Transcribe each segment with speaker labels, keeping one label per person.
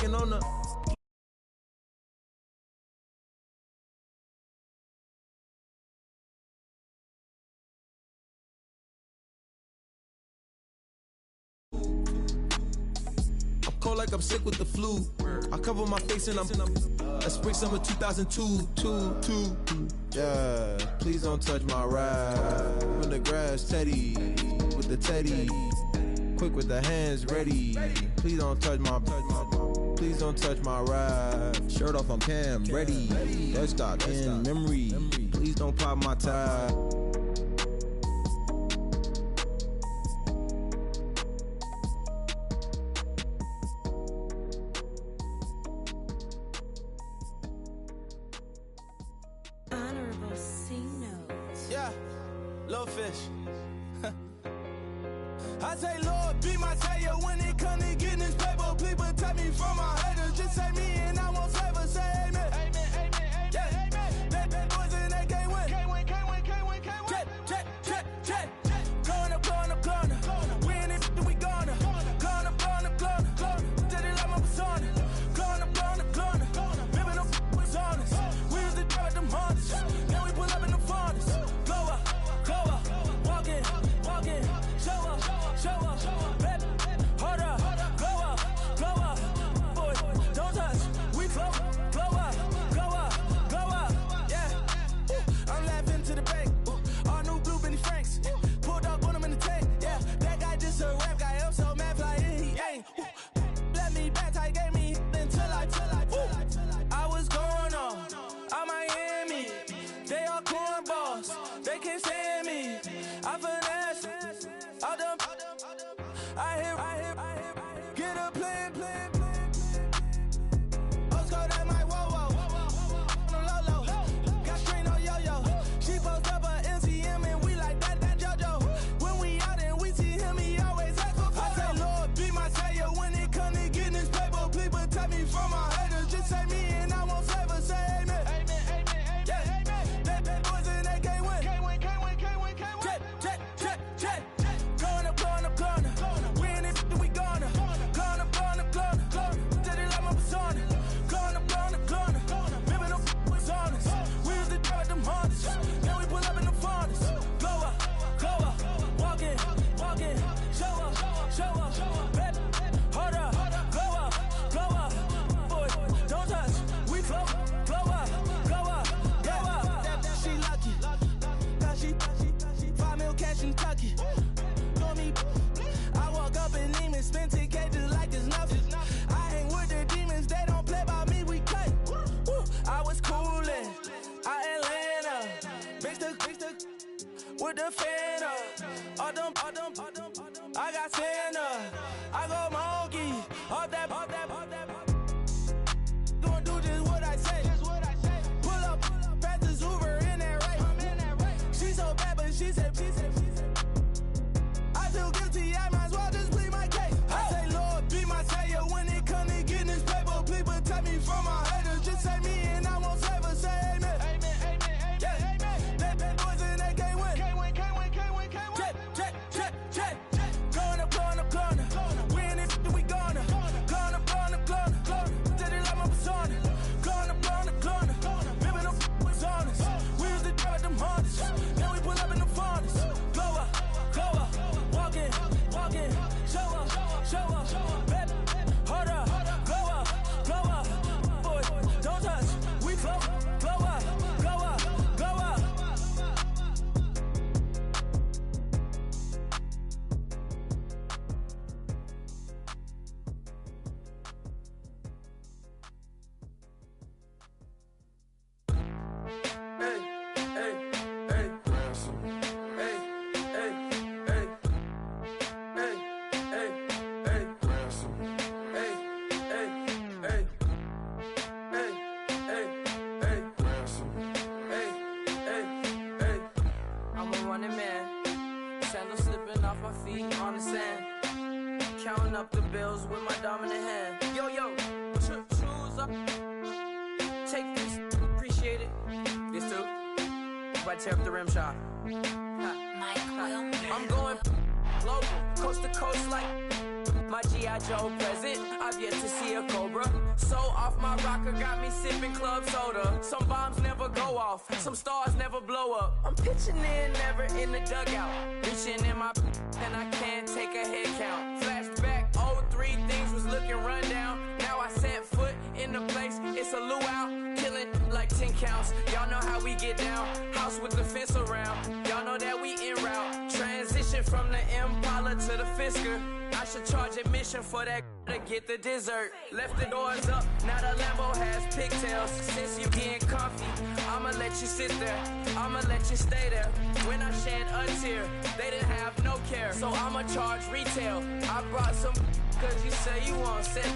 Speaker 1: Smoking on the. Cold like I'm sick with the flu. I cover my face and I'm spring summer 2002. Yeah, please don't touch my ride. From the grass, Teddy, with the Teddy. Quick with the hands ready. Please don't touch my ride. Shirt off on cam, ready. Desktop in memory. Please don't pop my tie. Little fish. I say, Lord, be my savior when it comes to getting this paper. Please protect me from my haters. Just say me and I won't favor. Say amen. Amen, amen, amen, yeah. Amen. That boys and they can't win. Can't win. Jet. Going up. We in it, we gonna. Going up. Did it like my persona. Going up. Living up was honest. We was the dirt, them hunters. Now we pull up in the furnace. Go up. Walking, show up, baby, hold up, go up, boy, don't touch, we flow up, yeah, I'm laughing to the bank, all new blue Benny Franks, pulled up on him in the tank, yeah, that guy just a rap guy, I'm so mad, fly in, he ain't, let me back, tight gave me, until I was going on Miami, they all cornballs, they can't stand me. I finesse, all them. I hear, get a plan. Oscar, that might whoa. No low. Got strain on yo-yo. She post up her MCM and we like that JoJo. When we out and we see him, he always ask for photo. I say, Lord, be my savior when it comes to getting this paper. Please protect me from my haters. Just say me and I won't favor. Say amen. Yeah. That boys and they can't win. Jet. Going up. We in it, we gonna. Going up. Did it like my persona. Going up. Living up was honest. We was the dirt, them hunters. Now we pull up in the furnace. Go up. Walking. Show up, baby. Hold up. Go up. Boy, don't touch. We flow up. Yeah. She lucky. Cause she 5 mil cash in Kentucky. Know me, I walk up in demons, spend 10K just like it's nothing. I hang with the demons, they don't play by me, we cut. I was coolin', Atlanta, mixed with the Fanta. All them, I got Santa, I go monkey, all that. Gonna do just what I say. Pull up, pass the Uber in that right. She so bad, but she said. I feel guilty, I might as well just plead my case. I say, Lord, be my savior when it comes to getting this paper. Please protect me from my haters. Just say me and I won't favor. Say amen. Yeah. That boys and they can't win. Jet. Going up. We in it, we gonna. Going up. Did it like my persona. Going up. Living up was honest. We was the dirt, them hunters. Now we pull up in the furnace. Go up. Walking, show up, baby, hold up, go up, boy, don't touch, we flow up. Counting up the bills with my dominant hand. Yo, choose up. Take this, appreciate it. This too. If I tear up the rim shot. I'm going global, coast to coast like my G.I. Joe present. I've yet to see a Cobra. so off my rocker, got me sipping club soda. Some bombs never go off, some stars never blow up. I'm pitching in, never in the dugout. Reaching in my and I can't take a head count. Flashback, 03, things was looking rundown. Now I set foot in the place, it's a luau. Killing like 10 counts, y'all know how we get down. House with the fence around, y'all know that we en route. Transition from the Impala to the Fisker. I should charge admission for that to get the dessert. Left the doors up, now the Lambo has pigtails. Since you getting comfy, I'ma let you sit there, I'ma let you stay there. When I shed a tear, they didn't have no care, so I'ma charge retail. I brought some cause you say you want sick.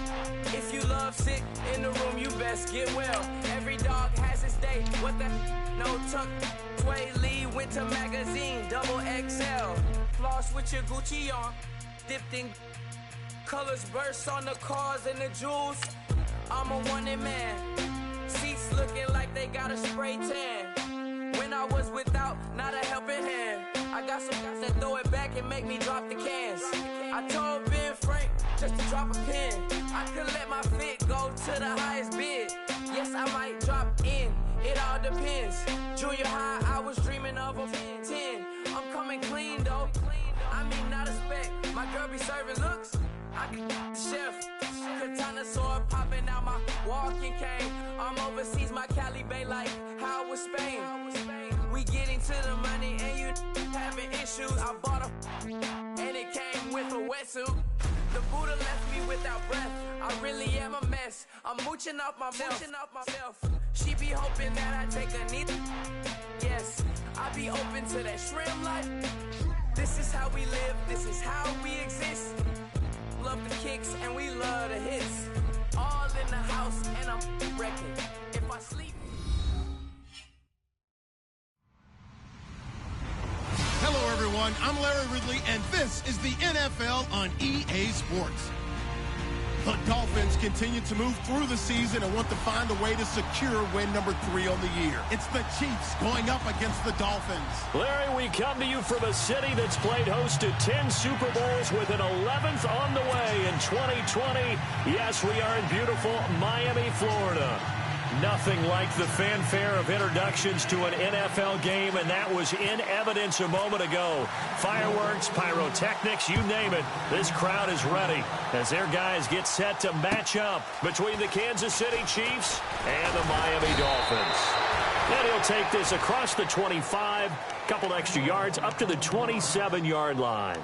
Speaker 1: If you love sick in the room, you best get well. Every dog has its day, what the no tuck. Sway Lee, Winter Magazine, double XL. Floss with your Gucci on, dipped in colors burst on the cars and the jewels. I'm a wanted man, seats looking like they got a spray tan. When I was without, not a helping hand. I got some guys that throw it back and make me drop the cans. I told Ben Frank just to drop a pin. I could let my fit go to the highest bid. Yes, I might drop in, it all depends. Junior high, I was dreaming of a 10. I'm coming clean though, I mean not a spec. My girl be serving looks, I can the chef. Katana sword popping out my walking cane. I'm overseas, my Cali Bay like how was Spain. We getting to the money and you having issues. I bought a and it came with a wetsuit. The Buddha left me without breath. I really am a mess. I'm mooching off myself. She be hoping that I take a knee. Yes, I be open to that shrimp life. This is how we live, this is how we exist. Love the kicks and we love the hits. All in the house and I'm wrecking. If I sleep.
Speaker 2: Hello, everyone. I'm Larry Ridley, and this is the NFL on EA Sports. The Dolphins continue to move through the season and want to find a way to secure win number 3 on the year. It's the Chiefs going up against the Dolphins.
Speaker 3: Larry, we come to you from a city that's played host to 10 Super Bowls with an 11th on the way in 2020. Yes, we are in beautiful Miami, Florida. Nothing like the fanfare of introductions to an NFL game, and that was in evidence a moment ago. Fireworks, pyrotechnics, you name it. This crowd is ready as their guys get set to match up between the Kansas City Chiefs and the Miami Dolphins. And he'll take this across the 25, couple extra yards up to the 27-yard line.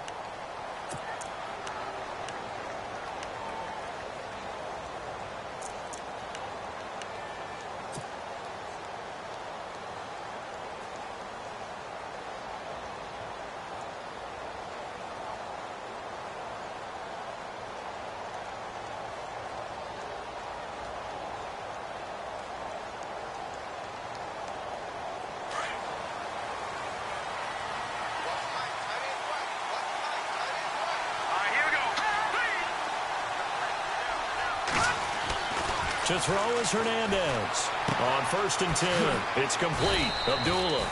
Speaker 3: To throw is Hernandez. On 1st and 10, it's complete. Abdullah.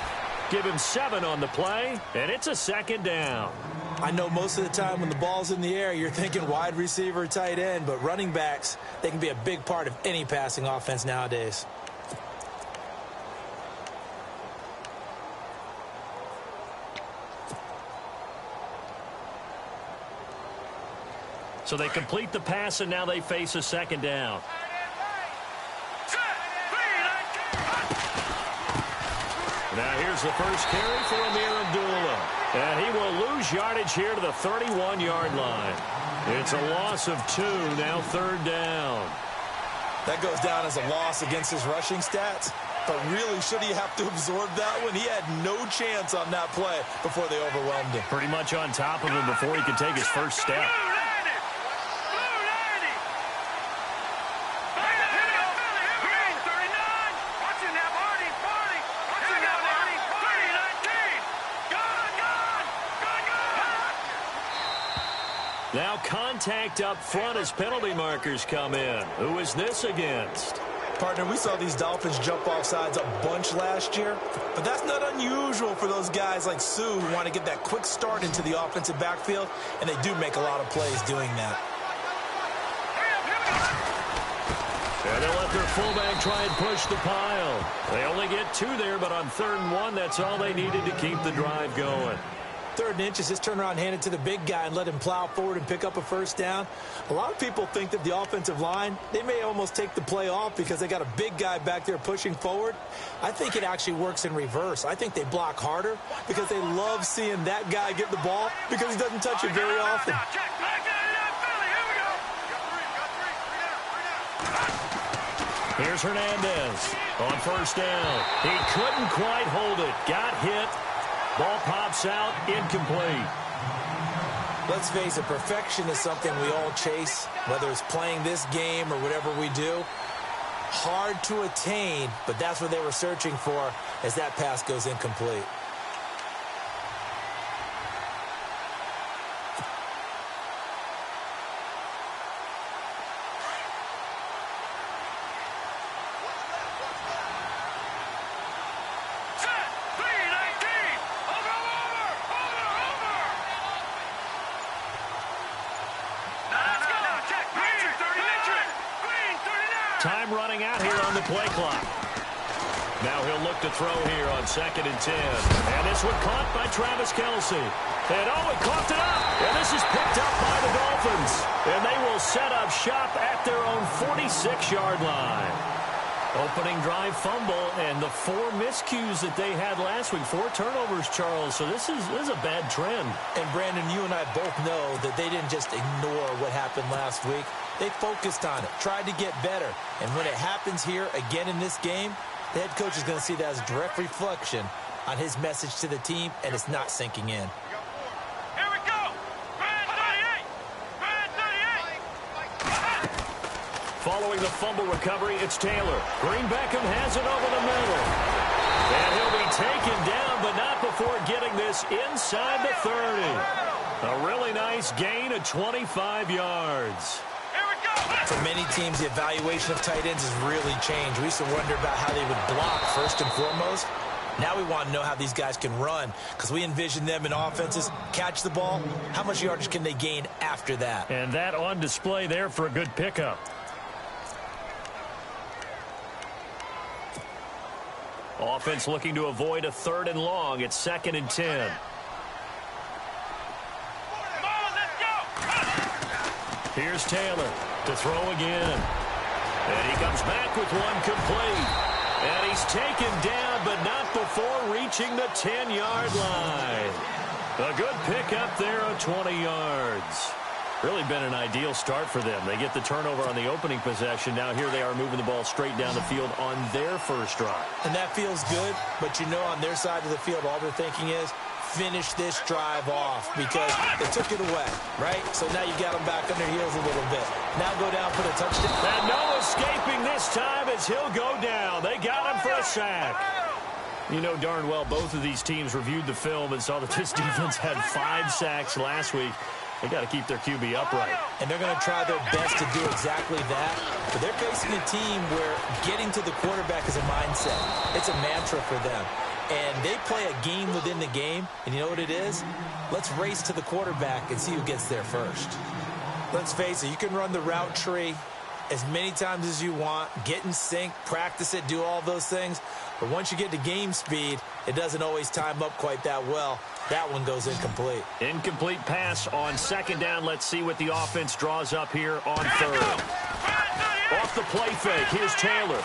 Speaker 3: Give him 7 on the play, and it's a 2nd down.
Speaker 4: I know most of the time when the ball's in the air, you're thinking wide receiver, tight end, but running backs, they can be a big part of any passing offense nowadays.
Speaker 3: So they complete the pass, and now they face a 2nd down. Now here's the first carry for Amir Abdullah. And he will lose yardage here to the 31-yard line. It's a loss of 2, now 3rd down.
Speaker 4: That goes down as a loss against his rushing stats. But really, should he have to absorb that one? He had no chance on that play before they overwhelmed him.
Speaker 3: Pretty much on top of him before he could take his first step. Now contact up front as penalty markers come in. Who is this against?
Speaker 4: Partner, we saw these Dolphins jump off sides a bunch last year, but that's not unusual for those guys like Sue who want to get that quick start into the offensive backfield, and they do make a lot of plays doing that.
Speaker 3: And they'll let their fullback try and push the pile. They only get 2 there, but on 3rd and 1, that's all they needed to keep the drive going.
Speaker 4: 3rd and inches, just turn around, hand it to the big guy, and let him plow forward and pick up a first down. A lot of people think that the offensive line, they may almost take the play off because they got a big guy back there pushing forward. I think it actually works in reverse. I think they block harder because they love seeing that guy get the ball because he doesn't touch it very often.
Speaker 3: Here's Hernandez on 1st down. He couldn't quite hold it. Got hit. Ball pops out, incomplete.
Speaker 4: Let's face it, perfection is something we all chase, whether it's playing this game or whatever we do. Hard to attain, but that's what they were searching for as that pass goes incomplete.
Speaker 3: Time running out here on the play clock. Now he'll look to throw here on 2nd and 10. And this one caught by Travis Kelce. And he coughed it up. And this is picked up by the Dolphins. And they will set up shop at their own 46-yard line. Opening drive fumble and the 4 miscues that they had last week. 4 turnovers, Charles. So this is a bad trend.
Speaker 4: And, Brandon, you and I both know that they didn't just ignore what happened last week. They focused on it, tried to get better. And when it happens here again in this game, the head coach is going to see that as a direct reflection on his message to the team, and it's not sinking in.
Speaker 1: Here we go. Brand 38. Brand 38.
Speaker 3: Following the fumble recovery, it's Taylor. Green Beckham has it over the middle. And he'll be taken down, but not before getting this inside the 30. A really nice gain of 25 yards.
Speaker 4: For many teams, the evaluation of tight ends has really changed. We used to wonder about how they would block first and foremost. Now we want to know how these guys can run because we envision them in offenses, catch the ball. How much yardage can they gain after that?
Speaker 3: And that on display there for a good pickup. Offense looking to avoid a 3rd and long. It's 2nd and 10. Here's Taylor to throw again. And he comes back with one complete. And he's taken down, but not before reaching the 10-yard line. A good pickup there of 20 yards. Really been an ideal start for them. They get the turnover on the opening possession. Now here they are moving the ball straight down the field on their first drive.
Speaker 4: And that feels good, but you know on their side of the field, all they're thinking is, finish this drive off because they took it away, right? So now you got them back on their heels a little bit. Now go down, put a touchdown.
Speaker 3: And no escaping this time as he'll go down. They got him for a sack. You know darn well both of these teams reviewed the film and saw that this defense had 5 sacks last week. They got to keep their QB upright.
Speaker 4: And they're going to try their best to do exactly that. But they're facing a team where getting to the quarterback is a mindset. It's a mantra for them. And they play a game within the game. And you know what it is? Let's race to the quarterback and see who gets there first. Let's face it, you can run the route tree as many times as you want, get in sync, practice it, do all those things. But once you get to game speed, it doesn't always time up quite that well. That one goes incomplete.
Speaker 3: Incomplete pass on 2nd down. Let's see what the offense draws up here on 3rd. Off the play fake, here's Taylor.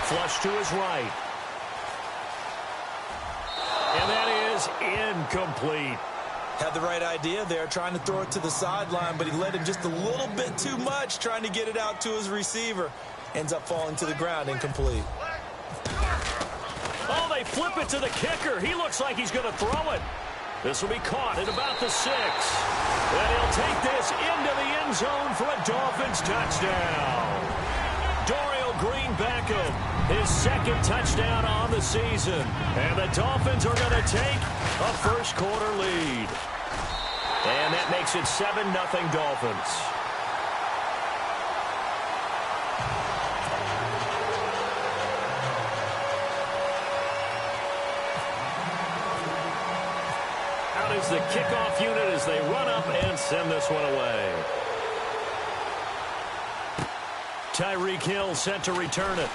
Speaker 3: Flush to his right. And that is incomplete.
Speaker 4: Had the right idea there, trying to throw it to the sideline, but he led him just a little bit too much, trying to get it out to his receiver. Ends up falling to the ground, incomplete.
Speaker 3: Oh, they flip it to the kicker. He looks like he's going to throw it. This will be caught at about the 6. And he'll take this into the end zone for a Dolphins touchdown. Dorial Green Beckham, his 2nd touchdown on the season. And the Dolphins are going to take a first-quarter lead. And that makes it 7-0 Dolphins. Out is the kickoff unit as they run up and send this one away. Tyreek Hill set to return it.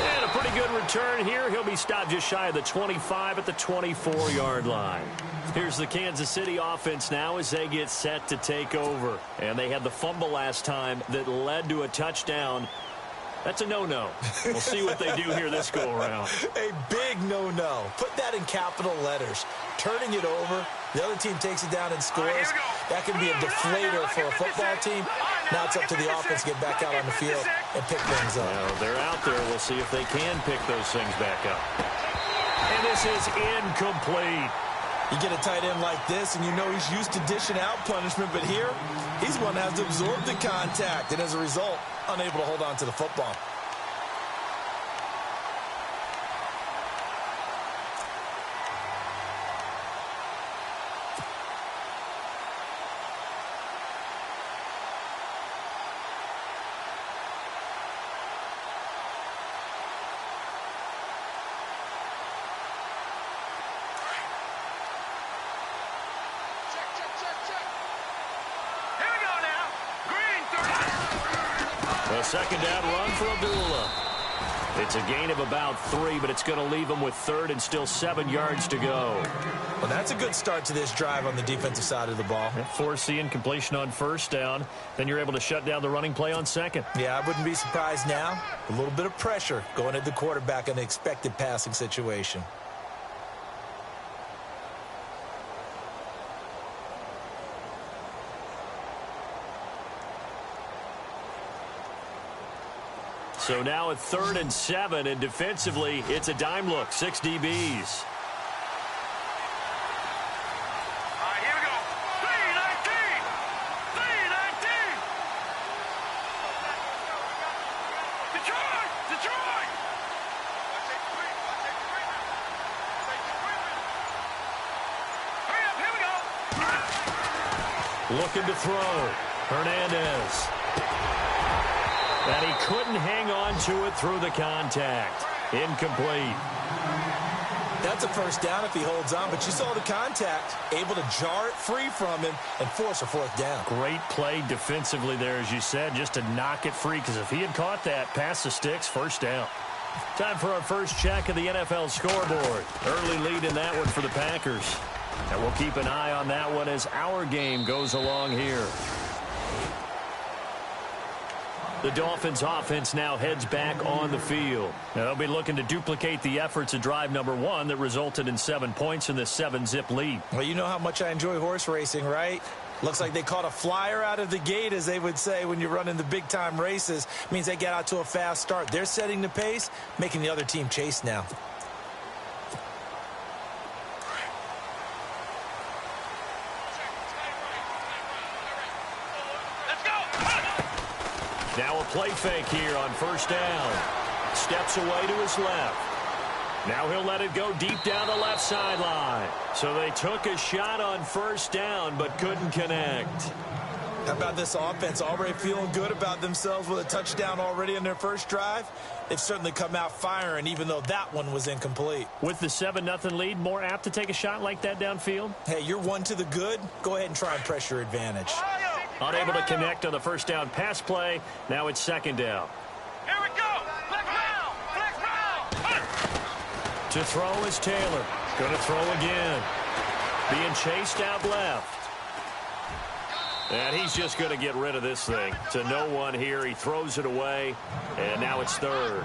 Speaker 3: And a pretty good return here. He'll be stopped just shy of the 25 at the 24-yard line. Here's the Kansas City offense now as they get set to take over. And they had the fumble last time that led to a touchdown. That's a no-no. We'll see what they do here this go-around.
Speaker 4: A big no-no. Put that in capital letters. Turning it over, the other team takes it down and scores. That can be a deflator for a football team. Now it's up to the offense to get back out on the field and pick things up.
Speaker 3: Well, they're out there. We'll see if they can pick those things back up. And this is incomplete.
Speaker 4: You get a tight end like this, and you know he's used to dishing out punishment, but here, he's one that has to absorb the contact, and as a result, unable to hold on to the football.
Speaker 3: A second down run for Abdullah. It's a gain of about 3, but it's going to leave them with 3rd and still 7 yards to go.
Speaker 4: Well, that's a good start to this drive on the defensive side of the ball.
Speaker 3: Force the incompletion on 1st down. Then you're able to shut down the running play on 2nd.
Speaker 4: Yeah, I wouldn't be surprised now. A little bit of pressure going at the quarterback in an expected passing situation.
Speaker 3: So now at 3rd and 7, and defensively, it's a dime look. 6 DBs.
Speaker 1: All right, here we go. 3-19. 3-19. Detroit! Detroit! Hurry up, here we go.
Speaker 3: Looking to throw. Hernandez. And he couldn't hang on to it through the contact. Incomplete.
Speaker 4: That's a 1st down if he holds on, but you saw the contact, able to jar it free from him and force a 4th down.
Speaker 3: Great play defensively there, as you said, just to knock it free, because if he had caught that, past the sticks, 1st down. Time for our first check of the NFL scoreboard. Early lead in that one for the Packers. And we'll keep an eye on that one as our game goes along here. The Dolphins offense now heads back on the field. Now they'll be looking to duplicate the efforts of drive number 1 that resulted in 7 points in the 7-zip lead.
Speaker 4: Well, you know how much I enjoy horse racing, right? Looks like they caught a flyer out of the gate, as they would say when you're running the big-time races. Means they get out to a fast start. They're setting the pace, making the other team chase now.
Speaker 3: Now a play fake here on 1st down. Steps away to his left. Now he'll let it go deep down the left sideline. So they took a shot on 1st down but couldn't connect.
Speaker 4: How about this offense? Already feeling good about themselves with a touchdown already in their first drive. They've certainly come out firing, even though that one was incomplete.
Speaker 3: With the 7-0 lead, more apt to take a shot like that downfield?
Speaker 4: Hey, you're one to the good. Go ahead and try and press your advantage.
Speaker 3: Unable to connect on the 1st down pass play. Now it's 2nd down.
Speaker 1: Here we go. Flex round. Flex round.
Speaker 3: To throw is Taylor. Going to throw again. Being chased out left. And he's just going to get rid of this thing. To no one here. He throws it away. And now it's 3rd.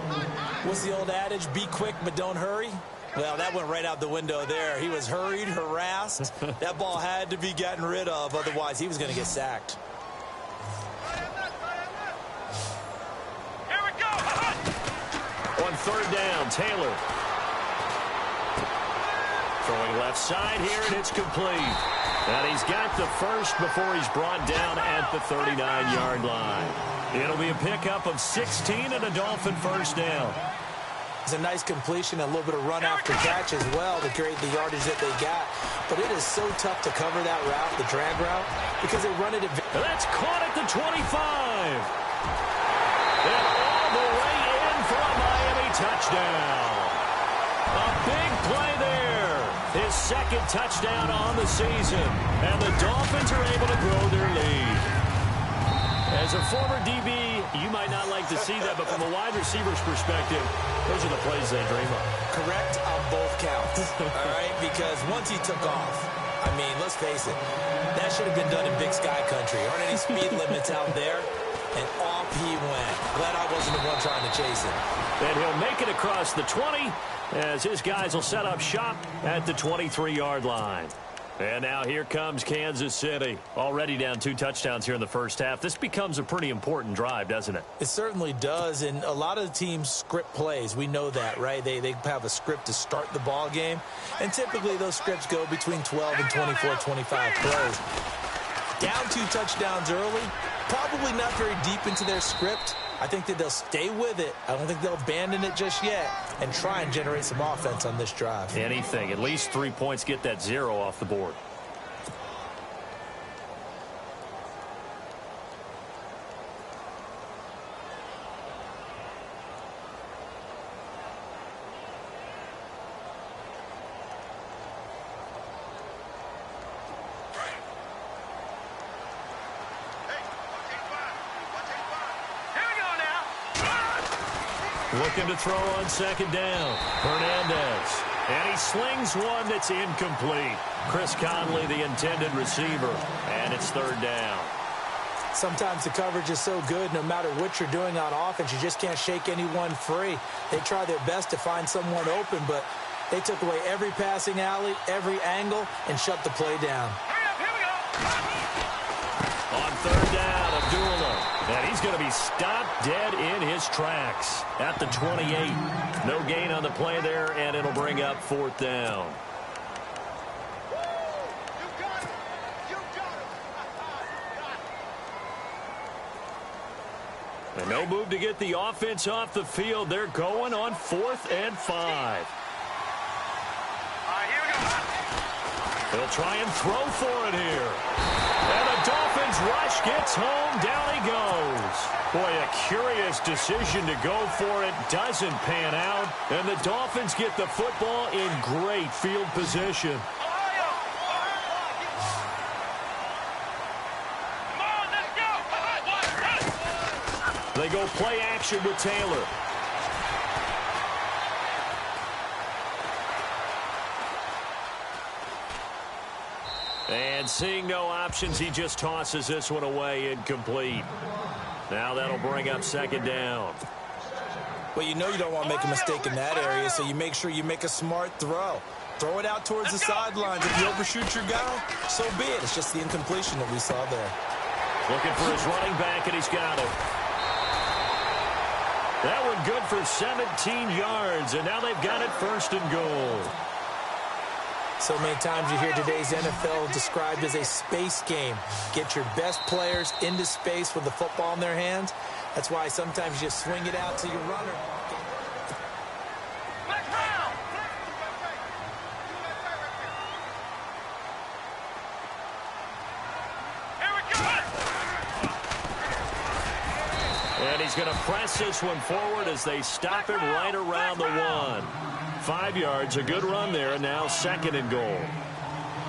Speaker 4: What's the old adage? Be quick, but don't hurry. Well, that went right out the window there. He was hurried, harassed. That ball had to be gotten rid of. Otherwise, he was going to get sacked.
Speaker 1: Here we go.
Speaker 3: On 3rd down, Taylor. Throwing left side here, and it's complete. And he's got the 1st before he's brought down at the 39-yard line. It'll be a pickup of 16 and a Dolphin 1st down.
Speaker 4: It's a nice completion, a little bit of run after catch as well to create the yardage that they got. But it is so tough to cover that route, the drag route, because they run it.
Speaker 3: That's caught at the 25. And all the way in for a Miami touchdown. A big play there. His 2nd touchdown on the season. And the Dolphins are able to grow their lead. As a former DB like to see that, but from a wide receiver's perspective, those are the plays they dream of.
Speaker 4: Correct on both counts, all right? Because once he took off, I mean, let's face it, that should have been done in Big Sky Country. Aren't any speed limits out there? And off he went. Glad I wasn't the one trying to chase him.
Speaker 3: And he'll make it across the 20 as his guys will set up shop at the 23-yard line. And now here comes Kansas City. Already down 2 touchdowns here in the first half. This becomes a pretty important drive, doesn't it?
Speaker 4: It certainly does, and a lot of the teams script plays. We know that, right? They have a script to start the ball game, and typically those scripts go between 12 and 24, 25 plays. Down 2 touchdowns early, probably not very deep into their script. I think that they'll stay with it. I don't think they'll abandon it just yet and try and generate some offense on this drive.
Speaker 3: Anything. At least 3 points, get that 0 off the board. Looking to throw on second down. Hernandez. And he slings one that's incomplete. Chris Conley, the intended receiver. And it's third down.
Speaker 4: Sometimes the coverage is so good, no matter what you're doing on offense, you just can't shake anyone free. They try their best to find someone open, but they took away every passing alley, every angle, and shut the play down.
Speaker 3: On third down, Abdullah. And he's going to be stopped dead in his tracks at the 28. No gain on the play there, and it'll bring up fourth down. And no move to get the offense off the field. They're going on 4th and 5. They'll try and throw for it here. And the Dolphins rush gets home. Down he goes. Boy, a curious decision to go for it. Doesn't pan out. And the Dolphins get the football in great field position. They go play action with Taylor. And seeing no options, he just tosses this one away, incomplete. Now that'll bring up second down.
Speaker 4: Well, you know you don't want to make a mistake in that area, so you make sure you make a smart throw. Throw it out towards the sidelines. If you overshoot your guy, so be it. It's just the incompletion that we saw there.
Speaker 3: Looking for his running back, and he's got it. That one good for 17 yards, and now they've got it 1st and goal.
Speaker 4: So many times you hear today's NFL described as a space game. Get your best players into space with the football in their hands. That's why sometimes you just swing it out to your runner.
Speaker 3: And he's going to press this one forward as they stop him right around the 1. 5 yards, a good run there, and now 2nd and goal.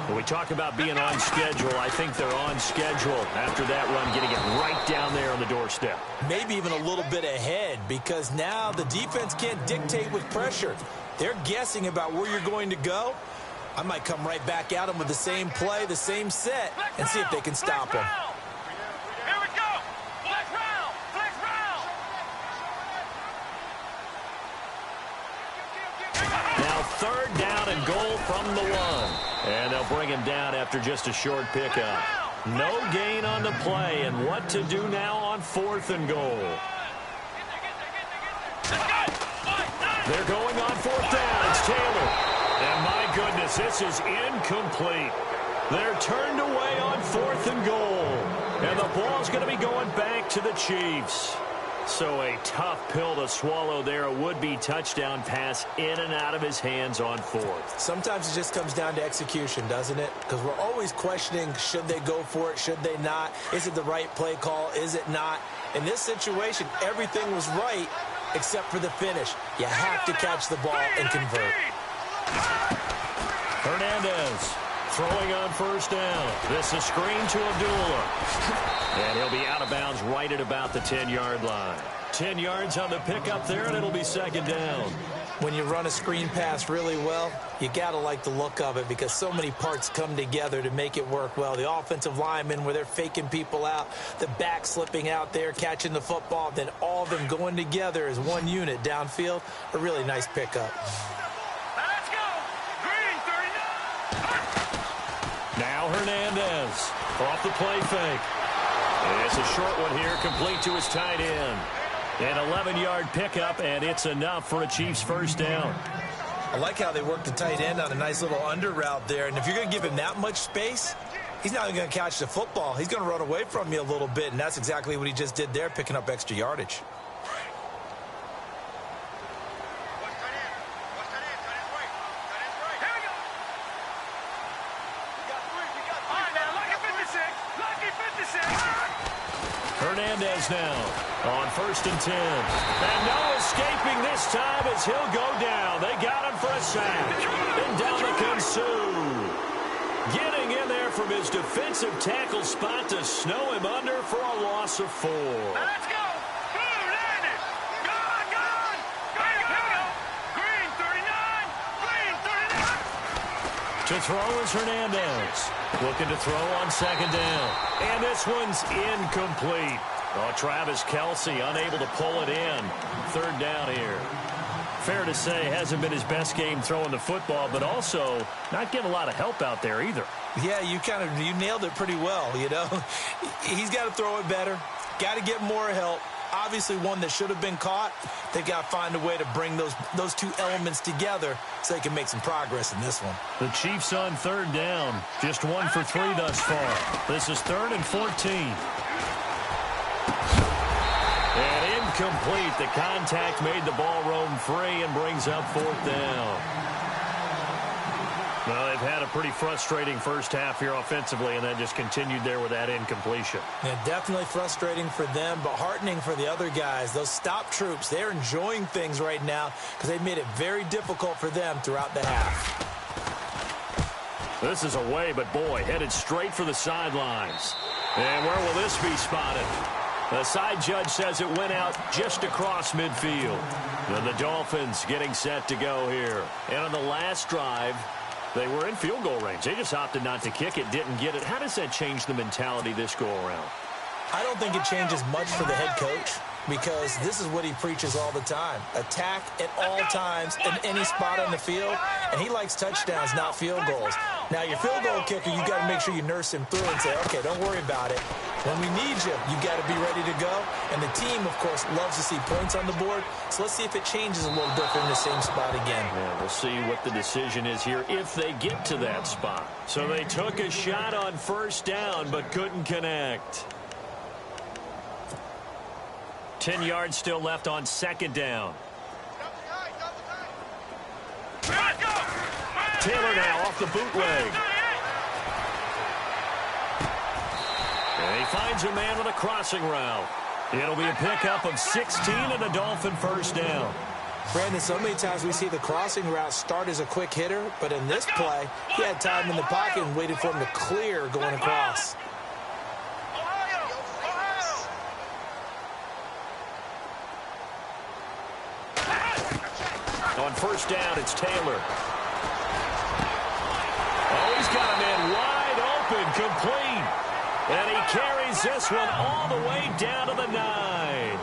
Speaker 3: When we talk about being on schedule, I think they're on schedule after that run, getting it right down there on the doorstep.
Speaker 4: Maybe even a little bit ahead, because now the defense can't dictate with pressure. They're guessing about where you're going to go. I might come right back at them with the same play, the same set, and see if they can stop them.
Speaker 3: Third down and goal from the 1. And they'll bring him down after just a short pickup. No gain on the play, and what to do now on 4th and goal. They're going on 4th down. It's Taylor. And my goodness, this is incomplete. They're turned away on 4th and goal. And the ball's going to be going back to the Chiefs. So a tough pill to swallow there. A would-be touchdown pass in and out of his hands on 4th.
Speaker 4: Sometimes it just comes down to execution, doesn't it? Because we're always questioning, should they go for it, should they not? Is it the right play call, is it not? In this situation, everything was right except for the finish. You have to catch the ball and convert.
Speaker 3: Hernandez throwing on 1st down. This is screen to Abdullah. And he'll be out of bounds right at about the 10-yard line. 10 yards on the pickup there, and it'll be second down.
Speaker 4: When you run a screen pass really well, you got to like the look of it because so many parts come together to make it work well. The offensive linemen, where they're faking people out, the back slipping out there, catching the football, then all of them going together as one unit downfield. A really nice pickup.
Speaker 1: Let's go. Green 39.
Speaker 3: Now Hernandez off the play fake. And it's a short one here, complete to his tight end. An 11-yard pickup, and it's enough for a Chiefs first down.
Speaker 4: I like how they work the tight end on a nice little under route there. And if you're going to give him that much space, he's not even going to catch the football. He's going to run away from you a little bit, and that's exactly what he just did there, picking up extra yardage.
Speaker 3: Hernandez now on 1st and 10. And no escaping this time as he'll go down. They got him for a sack. And down comes Sue. Getting in there from his defensive tackle spot to snow him under for a loss of 4.
Speaker 1: Let's go. Blue landed. Gone. Green 39. Green 39.
Speaker 3: To throw is Hernandez. Looking to throw on second down. And this one's incomplete. Oh, Travis Kelce unable to pull it in. Third down here. Fair to say, hasn't been his best game throwing the football, but also not getting a lot of help out there either.
Speaker 4: Yeah, you nailed it pretty well, you know. He's got to throw it better. Got to get more help. Obviously one that should have been caught. They've got to find a way to bring those two elements together so they can make some progress in this one.
Speaker 3: The Chiefs on third down. Just 1 for 3 thus far. This is 3rd and 14. And incomplete. The contact made the ball roam free and brings up 4th down. Well, they've had a pretty frustrating first half here offensively, and then just continued there with that incompletion.
Speaker 4: Yeah, definitely frustrating for them, but heartening for the other guys. Those stop troops, they're enjoying things right now because they've made it very difficult for them throughout the half.
Speaker 3: This is away, but boy, headed straight for the sidelines. And where will this be spotted? The side judge says it went out just across midfield. The Dolphins getting set to go here. And on the last drive, they were in field goal range. They just opted not to kick it, didn't get it. How does that change the mentality this go around?
Speaker 4: I don't think it changes much for the head coach because this is what he preaches all the time. Attack at all times in any spot on the field, and he likes touchdowns, not field goals. Now, your field goal kicker, you got to make sure you nurse him through and say, okay, don't worry about it. When we need you, you got to be ready to go. And the team, of course, loves to see points on the board. So let's see if it changes a little bit from the same spot again.
Speaker 3: Yeah, we'll see what the decision is here if they get to that spot. So they took a shot on first down but couldn't connect. 10 yards still left on second down. Taylor now off the bootleg. And he finds a man with a crossing route. It'll be a pickup of 16 and a Dolphin first down.
Speaker 4: Brandon, so many times we see the crossing route start as a quick hitter, but in this play, he had time in the pocket and waited for him to clear going across.
Speaker 3: On first down, it's Taylor. Oh, he's got a man wide open, complete. And he carries this one all the way down to the 9.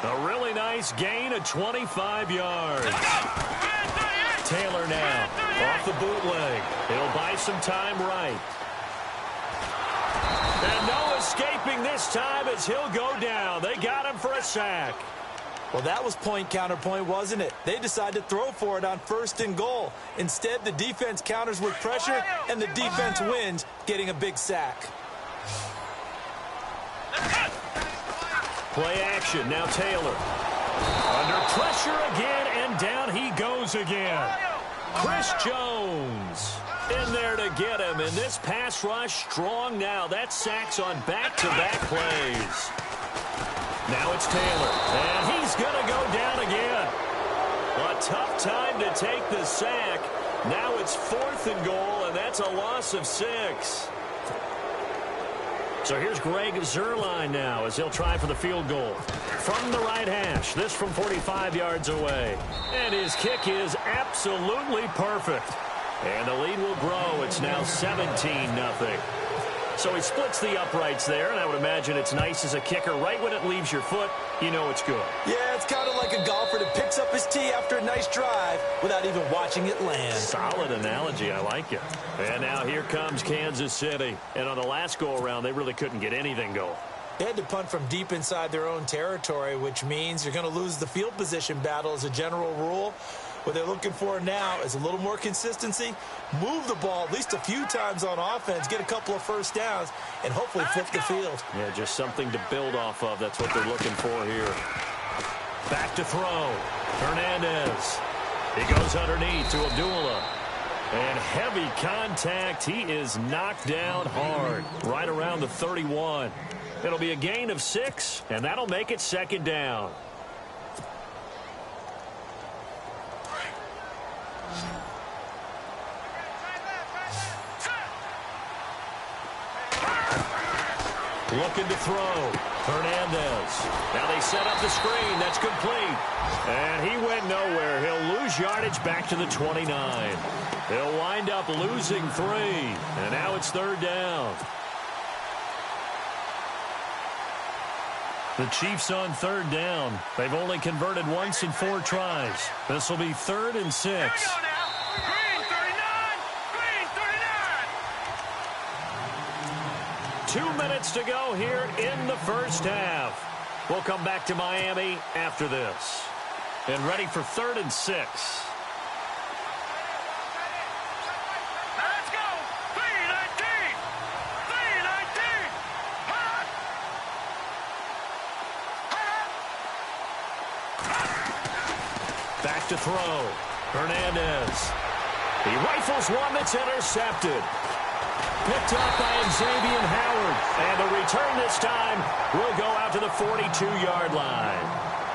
Speaker 3: A really nice gain of 25 yards. Taylor now off the bootleg. It'll buy some time right. And no escaping this time as he'll go down. They got him for a sack.
Speaker 4: Well, that was point counterpoint, wasn't it? They decided to throw for it on 1st and goal. Instead, the defense counters with pressure, and the defense wins, getting a big sack.
Speaker 3: Play action. Now Taylor. Under pressure again, and down he goes again. Chris Jones in there to get him, and this pass rush strong now. That sacks on back-to-back plays. Now it's Taylor, and he's going to go down again. A tough time to take the sack. Now it's 4th and goal, and that's a loss of 6. So here's Greg Zuerlein now as he'll try for the field goal. From the right hash, this from 45 yards away. And his kick is absolutely perfect. And the lead will grow. It's now 17-0. So he splits the uprights there, and I would imagine it's nice as a kicker. Right when it leaves your foot, you know it's good.
Speaker 4: Yeah, it's kind of like a golfer that picks up his tee after a nice drive without even watching it land.
Speaker 3: Solid analogy. I like it. And now here comes Kansas City. And on the last go-around, they really couldn't get anything going.
Speaker 4: They had to punt from deep inside their own territory, which means you're going to lose the field position battle as a general rule. What they're looking for now is a little more consistency, move the ball at least a few times on offense, get a couple of first downs, and hopefully flip the field.
Speaker 3: Yeah, just something to build off of. That's what they're looking for here. Back to throw. Hernandez. He goes underneath to Abdullah. And heavy contact. He is knocked down hard. Right around the 31. It'll be a gain of 6, and that'll make it second down. Looking to throw. Hernandez. Now they set up the screen. That's complete. And he went nowhere. He'll lose yardage back to the 29. He'll wind up losing 3. And now it's third down. The Chiefs on third down. They've only converted once in 4 tries. This will be 3rd and 6. 2 minutes to go here in the first half. We'll come back to Miami after this. And ready for 3rd and 6.
Speaker 1: Let's go. 319. 319.
Speaker 3: Back to throw. Hernandez. He rifles one that's intercepted. Picked up by Xavier Howard. And the return this time will go out to the 42-yard line.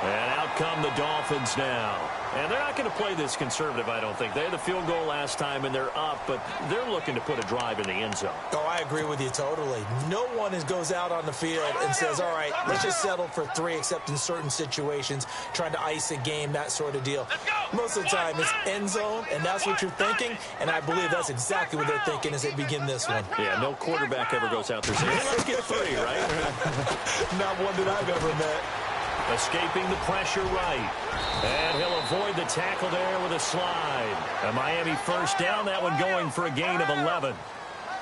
Speaker 3: And out come the Dolphins now. And they're not going to play this conservative, I don't think. They had the field goal last time, and they're up, but they're looking to put a drive in the end zone.
Speaker 4: Oh, I agree with you totally. No one goes out on the field and says, all right, let's just settle for 3, except in certain situations, trying to ice a game, that sort of deal. Most of the time, it's end zone, and that's what you're thinking, and I believe that's exactly what they're thinking as they begin this one.
Speaker 3: Yeah, no quarterback ever goes out there saying, hey, let's get 3, right?
Speaker 4: Not one that I've ever met.
Speaker 3: Escaping the pressure right. And he'll avoid the tackle there with a slide. A Miami first down, that one going for a gain of 11.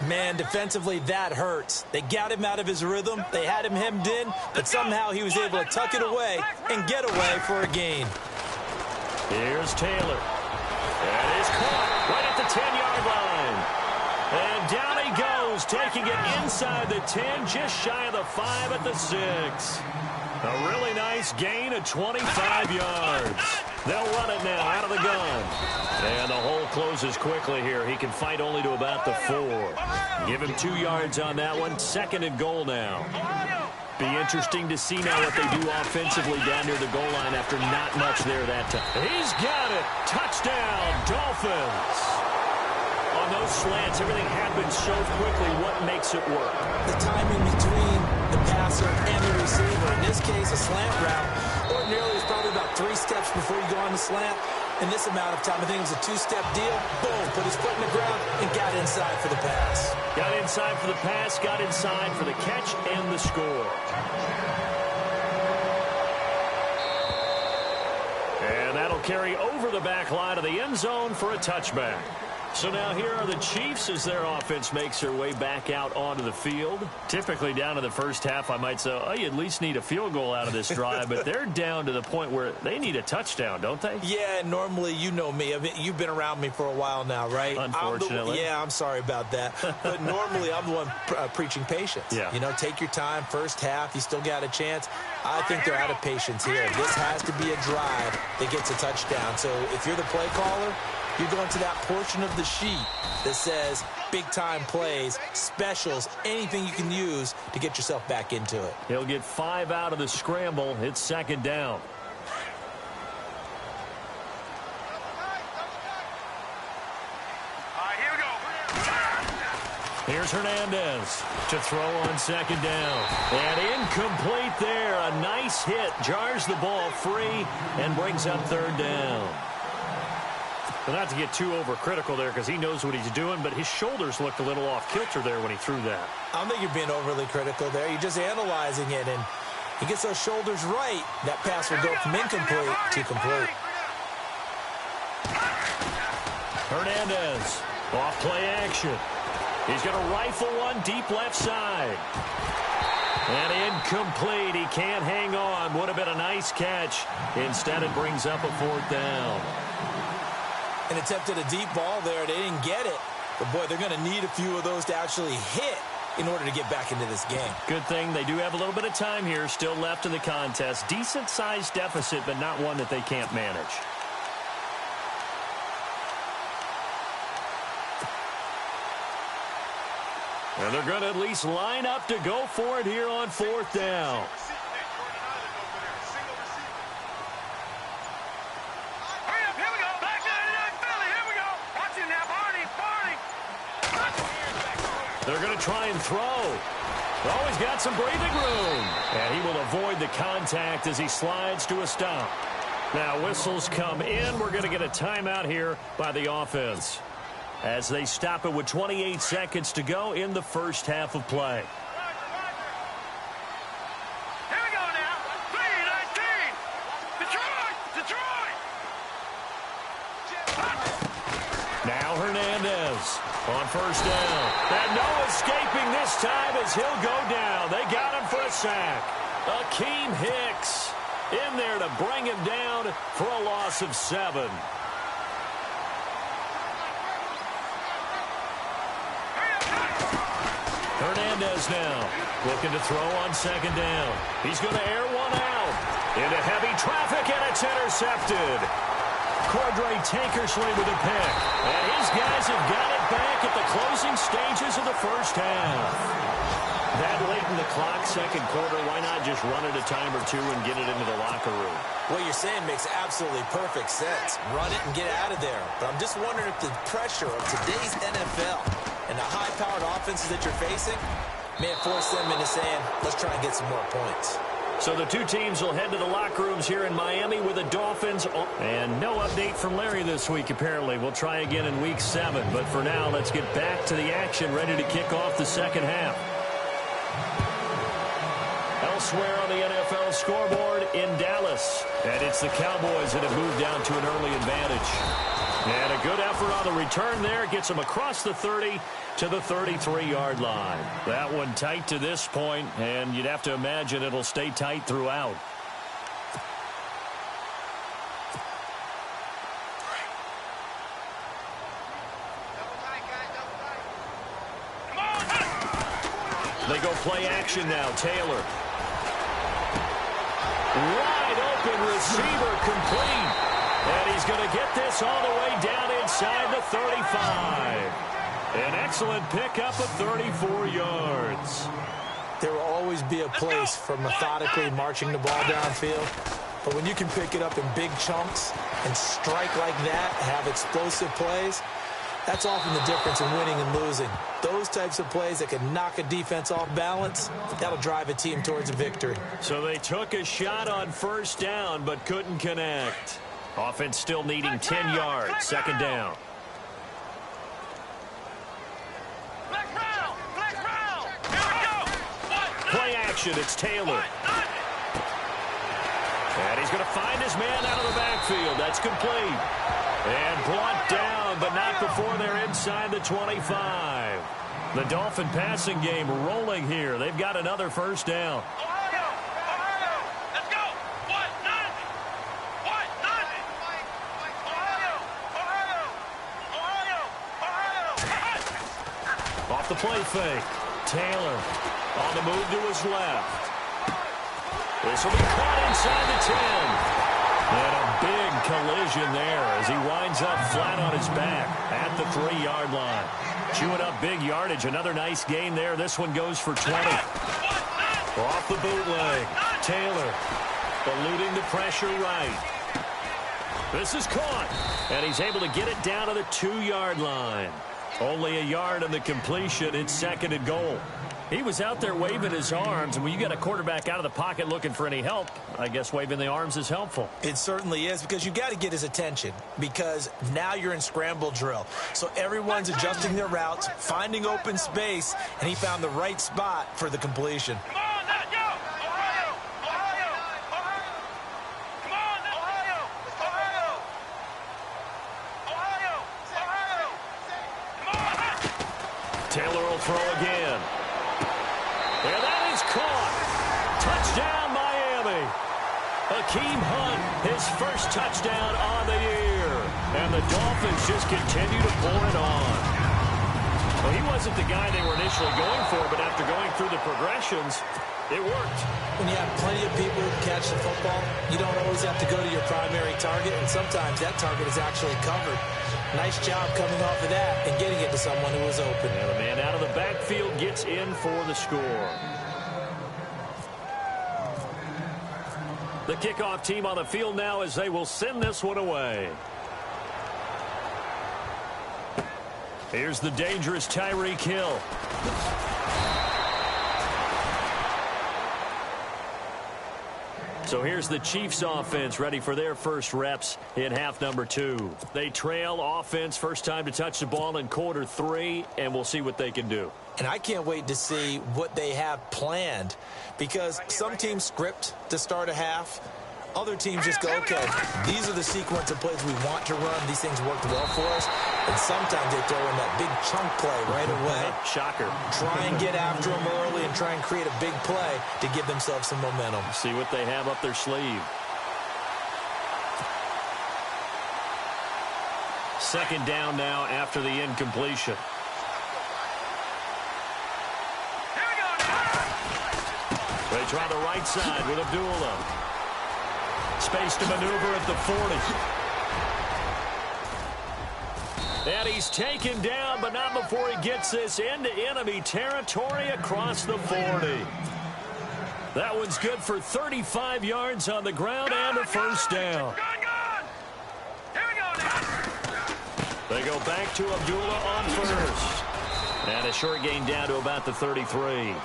Speaker 4: Man, defensively, that hurts. They got him out of his rhythm. They had him hemmed in, but somehow he was able to tuck it away and get away for a gain.
Speaker 3: Here's Taylor. And it's caught right at the 10-yard line. And down he goes, taking it inside the 10, just shy of the 5 at the 6. A really nice gain of 25 yards. They'll run it now out of the gun. And the hole closes quickly here. He can fight only to about the 4. Give him 2 yards on that one. 2nd and goal now. Be interesting to see now what they do offensively down near the goal line after not much there that time. He's got it. Touchdown, Dolphins. On those slants, everything happens so quickly. What makes it work?
Speaker 4: The timing between the passer and the receiver. In this case, a slant route. Ordinarily, it's probably about 3 steps before you go on the slant. In this amount of time, I think it was a 2-step deal. Boom, put his foot in the ground and got inside for the pass.
Speaker 3: Got inside for the pass, got inside for the catch and the score. And that'll carry over the back line of the end zone for a touchback. So now here are the Chiefs as their offense makes their way back out onto the field. Typically down to the first half, I might say, oh, you at least need a field goal out of this drive. But they're down to the point where they need a touchdown, don't they?
Speaker 4: Yeah, normally, you know me. I mean, you've been around me for a while now, right?
Speaker 3: Unfortunately.
Speaker 4: I'm sorry about that. But normally, I'm the one preaching patience.
Speaker 3: Yeah.
Speaker 4: You know, take your time. First half, you still got a chance. I think they're out of patience here. This has to be a drive that gets a touchdown. So if you're the play caller, you're going to that portion of the sheet that says big-time plays, specials, anything you can use to get yourself back into it.
Speaker 3: He'll get 5 out of the scramble. It's 2nd down. Here's Hernandez to throw on second down. And incomplete there. A nice hit. Jars the ball free and brings up third down. Well, not to get too overcritical there because he knows what he's doing, but his shoulders looked a little off kilter there when he threw that.
Speaker 4: I don't think you're being overly critical there. You're just analyzing it, and he gets those shoulders right. That pass will go from incomplete to complete.
Speaker 3: Hernandez, off play action. He's going to rifle one deep left side. And incomplete. He can't hang on. Would have been a nice catch. Instead, it brings up a fourth down.
Speaker 4: And attempted a deep ball there. They didn't get it. But, boy, they're going to need a few of those to actually hit in order to get back into this game.
Speaker 3: Good thing they do have a little bit of time here still left in the contest. Decent-sized deficit, but not one that they can't manage. And they're going to at least line up to go for it here on fourth down. They're going to try and throw. Oh, he's got some breathing room. And he will avoid the contact as he slides to a stop. Now whistles come in. We're going to get a timeout here by the offense as they stop it with 28 seconds to go in the first half of play.
Speaker 1: Here we go now. 3-19. Detroit.
Speaker 3: Now Hernandez on first down. And no escaping this time as he'll go down. They got him for a sack. Akeem Hicks in there to bring him down for a loss of 7. Hernandez now looking to throw on second down. He's going to air one out into heavy traffic, and it's intercepted. Cordray Tankersley with a pick. And his guys have got it back at the closing stages of the first half. That late in the clock, second quarter, why not just run it a time or two and get it into the locker room?
Speaker 4: What you're saying makes absolutely perfect sense. Run it and get out of there. But I'm just wondering if the pressure of today's NFL and the high-powered offenses that you're facing may have forced them into saying, let's try and get some more points.
Speaker 3: So the two teams will head to the locker rooms here in Miami with the Dolphins. And no update from Larry this week, apparently. We'll try again in Week 7. But for now, let's get back to the action, ready to kick off the second half. Elsewhere on the NFL scoreboard in Dallas. And it's the Cowboys that have moved down to an early advantage. And a good effort on the return there. Gets them across the 30 to the 33-yard line. That one tight to this point, and you'd have to imagine it'll stay tight throughout. They go play action now. Taylor. Wide open receiver complete. And he's going to get this all the way down inside the 35. An excellent pickup of 34 yards.
Speaker 4: There will always be a place for methodically marching the ball downfield. But when you can pick it up in big chunks and strike like that, have explosive plays, that's often the difference in winning and losing. Those types of plays that can knock a defense off balance, that'll drive a team towards a victory.
Speaker 3: So they took a shot on first down but couldn't connect. Offense still needing 10 yards. Second down. Play action. It's Taylor. And he's going to find his man out of the backfield. That's complete. And brought down, but not before they're inside the 25. The Dolphin passing game rolling here. They've got another first down. Off the play fake. Taylor on the move to his left. This will be caught inside the 10. And a big collision there as he winds up flat on his back at the 3-yard line. Chewing up big yardage. Another nice gain there. This one goes for 20. Off the bootleg. Taylor eluding the pressure right. This is caught. And he's able to get it down to the 2-yard line. Only a yard on the completion. It's 2nd and goal. He was out there waving his arms, and when you get a quarterback out of the pocket looking for any help, I guess waving the arms is helpful.
Speaker 4: It certainly is, because you got to get his attention, because now you're in scramble drill. So everyone's adjusting their routes, finding open space, and he found the right spot for the completion.
Speaker 3: Taylor will throw again. And that is caught. Touchdown, Miami. Akeem Hunt, his first touchdown on the year. And the Dolphins just continue to pour it on. Well, he wasn't the guy they were initially going for, but after going through the progressions, it worked.
Speaker 4: When you have plenty of people who catch the football, you don't always have to go to your primary target, and sometimes that target is actually covered. Nice job coming off of that and getting it to someone who was open.
Speaker 3: And the man out of the backfield gets in for the score. The kickoff team on the field now as they will send this one away. Here's the dangerous Tyreek Hill. So here's the Chiefs offense ready for their first reps in half number 2. They trail offense first time to touch the ball in quarter 3, and we'll see what they can do.
Speaker 4: And I can't wait to see what they have planned, because some teams script to start a half. Other teams just go, okay, these are the sequence of plays we want to run. These things worked well for us. And sometimes they throw in that big chunk play right away.
Speaker 3: Shocker.
Speaker 4: Try and get after them early and try and create a big play to give themselves some momentum.
Speaker 3: See what they have up their sleeve. 2nd down now after the incompletion. They try the right side with Abdullah. Space to maneuver at the 40. And he's taken down, but not before he gets this into enemy territory across the 40. That one's good for 35 yards on the ground and a first down. They go back to Abdullah on first. And a short gain down to about the 33.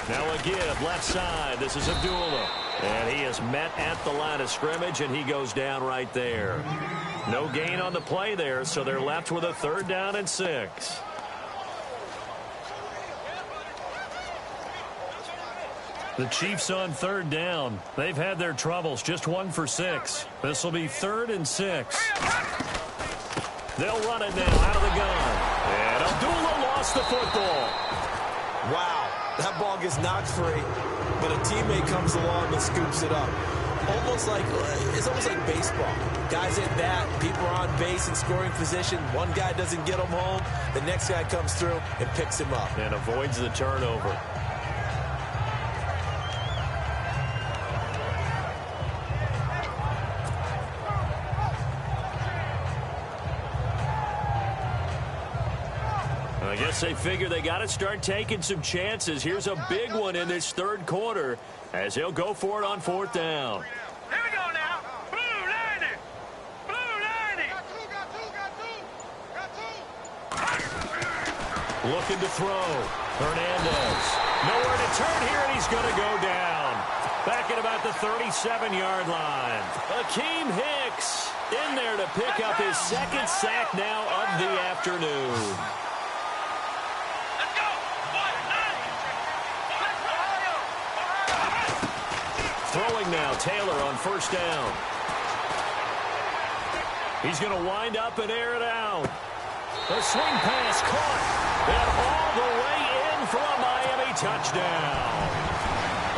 Speaker 3: Now a give, left side. This is Abdullah. And he is met at the line of scrimmage, and he goes down right there. No gain on the play there, so they're left with a 3rd down and 6. The Chiefs on 3rd down. They've had their troubles, just 1 for 6. This will be 3rd and 6. They'll run it now out of the gun. And Abdullah lost the football.
Speaker 4: Wow. That ball gets knocked free, but a teammate comes along and scoops it up. It's almost like baseball. Guys at bat, people are on base in scoring position. One guy doesn't get him home. The next guy comes through and picks him up.
Speaker 3: And avoids the turnover. I guess they figure they got to start taking some chances. Here's a big one in this 3rd quarter as he'll go for it on 4th down.
Speaker 1: Here we go now. Blue 90. Blue 90. Got two.
Speaker 3: Looking to throw. Hernandez. Nowhere to turn here, and he's going to go down. Back at about the 37-yard line. Akeem Hicks in there to pick up his 2nd sack now of the afternoon. Throwing now, Taylor on 1st down. He's going to wind up and air it out. The swing pass caught. And all the way in for a Miami touchdown.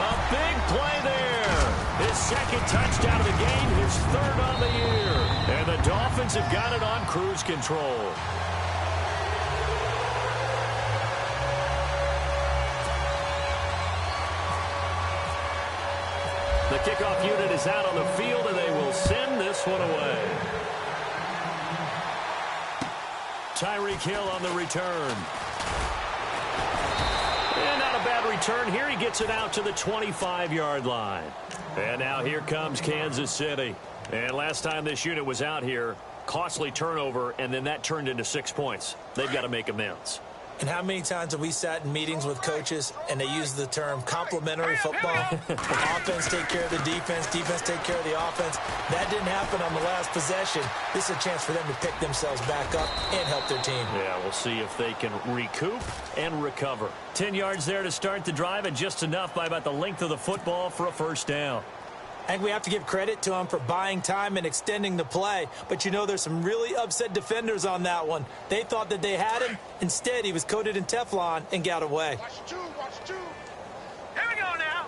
Speaker 3: A big play there. His 2nd touchdown of the game, his 3rd on the year. And the Dolphins have got it on cruise control. The The kickoff unit is out on the field, and they will send this one away. Tyreek Hill on the return. And not a bad return here. He gets it out to the 25-yard line. And now here comes Kansas City. And last time this unit was out here, costly turnover, and then that turned into 6 points. They've got to make amends.
Speaker 4: And how many times have we sat in meetings with coaches and they use the term complementary football? Offense take care of the defense, defense take care of the offense. That didn't happen on the last possession. This is a chance for them to pick themselves back up and help their team.
Speaker 3: Yeah, we'll see if they can recoup and recover. 10 yards there to start the drive, and just enough by about the length of the football for a first down.
Speaker 4: I think we have to give credit to him for buying time and extending the play. But, you know, there's some really upset defenders on that one. They thought that they had him. Instead, he was coated in Teflon and got away.
Speaker 1: Watch two. Here we go now.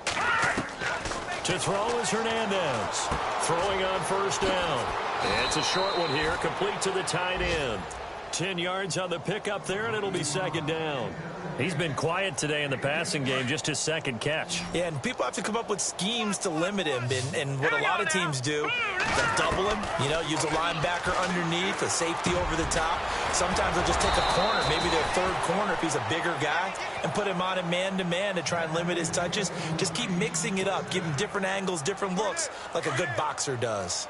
Speaker 3: To throw is Hernandez. Throwing on first down. It's a short one here, complete to the tight end. 10 yards on the pickup there, and it'll be second down. He's been quiet today in the passing game, just his second catch.
Speaker 4: Yeah, and people have to come up with schemes to limit him. And what a lot of teams do, they'll double him, you know, use a linebacker underneath, a safety over the top. Sometimes they'll just take a corner, maybe their third corner if he's a bigger guy, and put him on a man-to-man to try and limit his touches. Just keep mixing it up, give him different angles, different looks, like a good boxer does.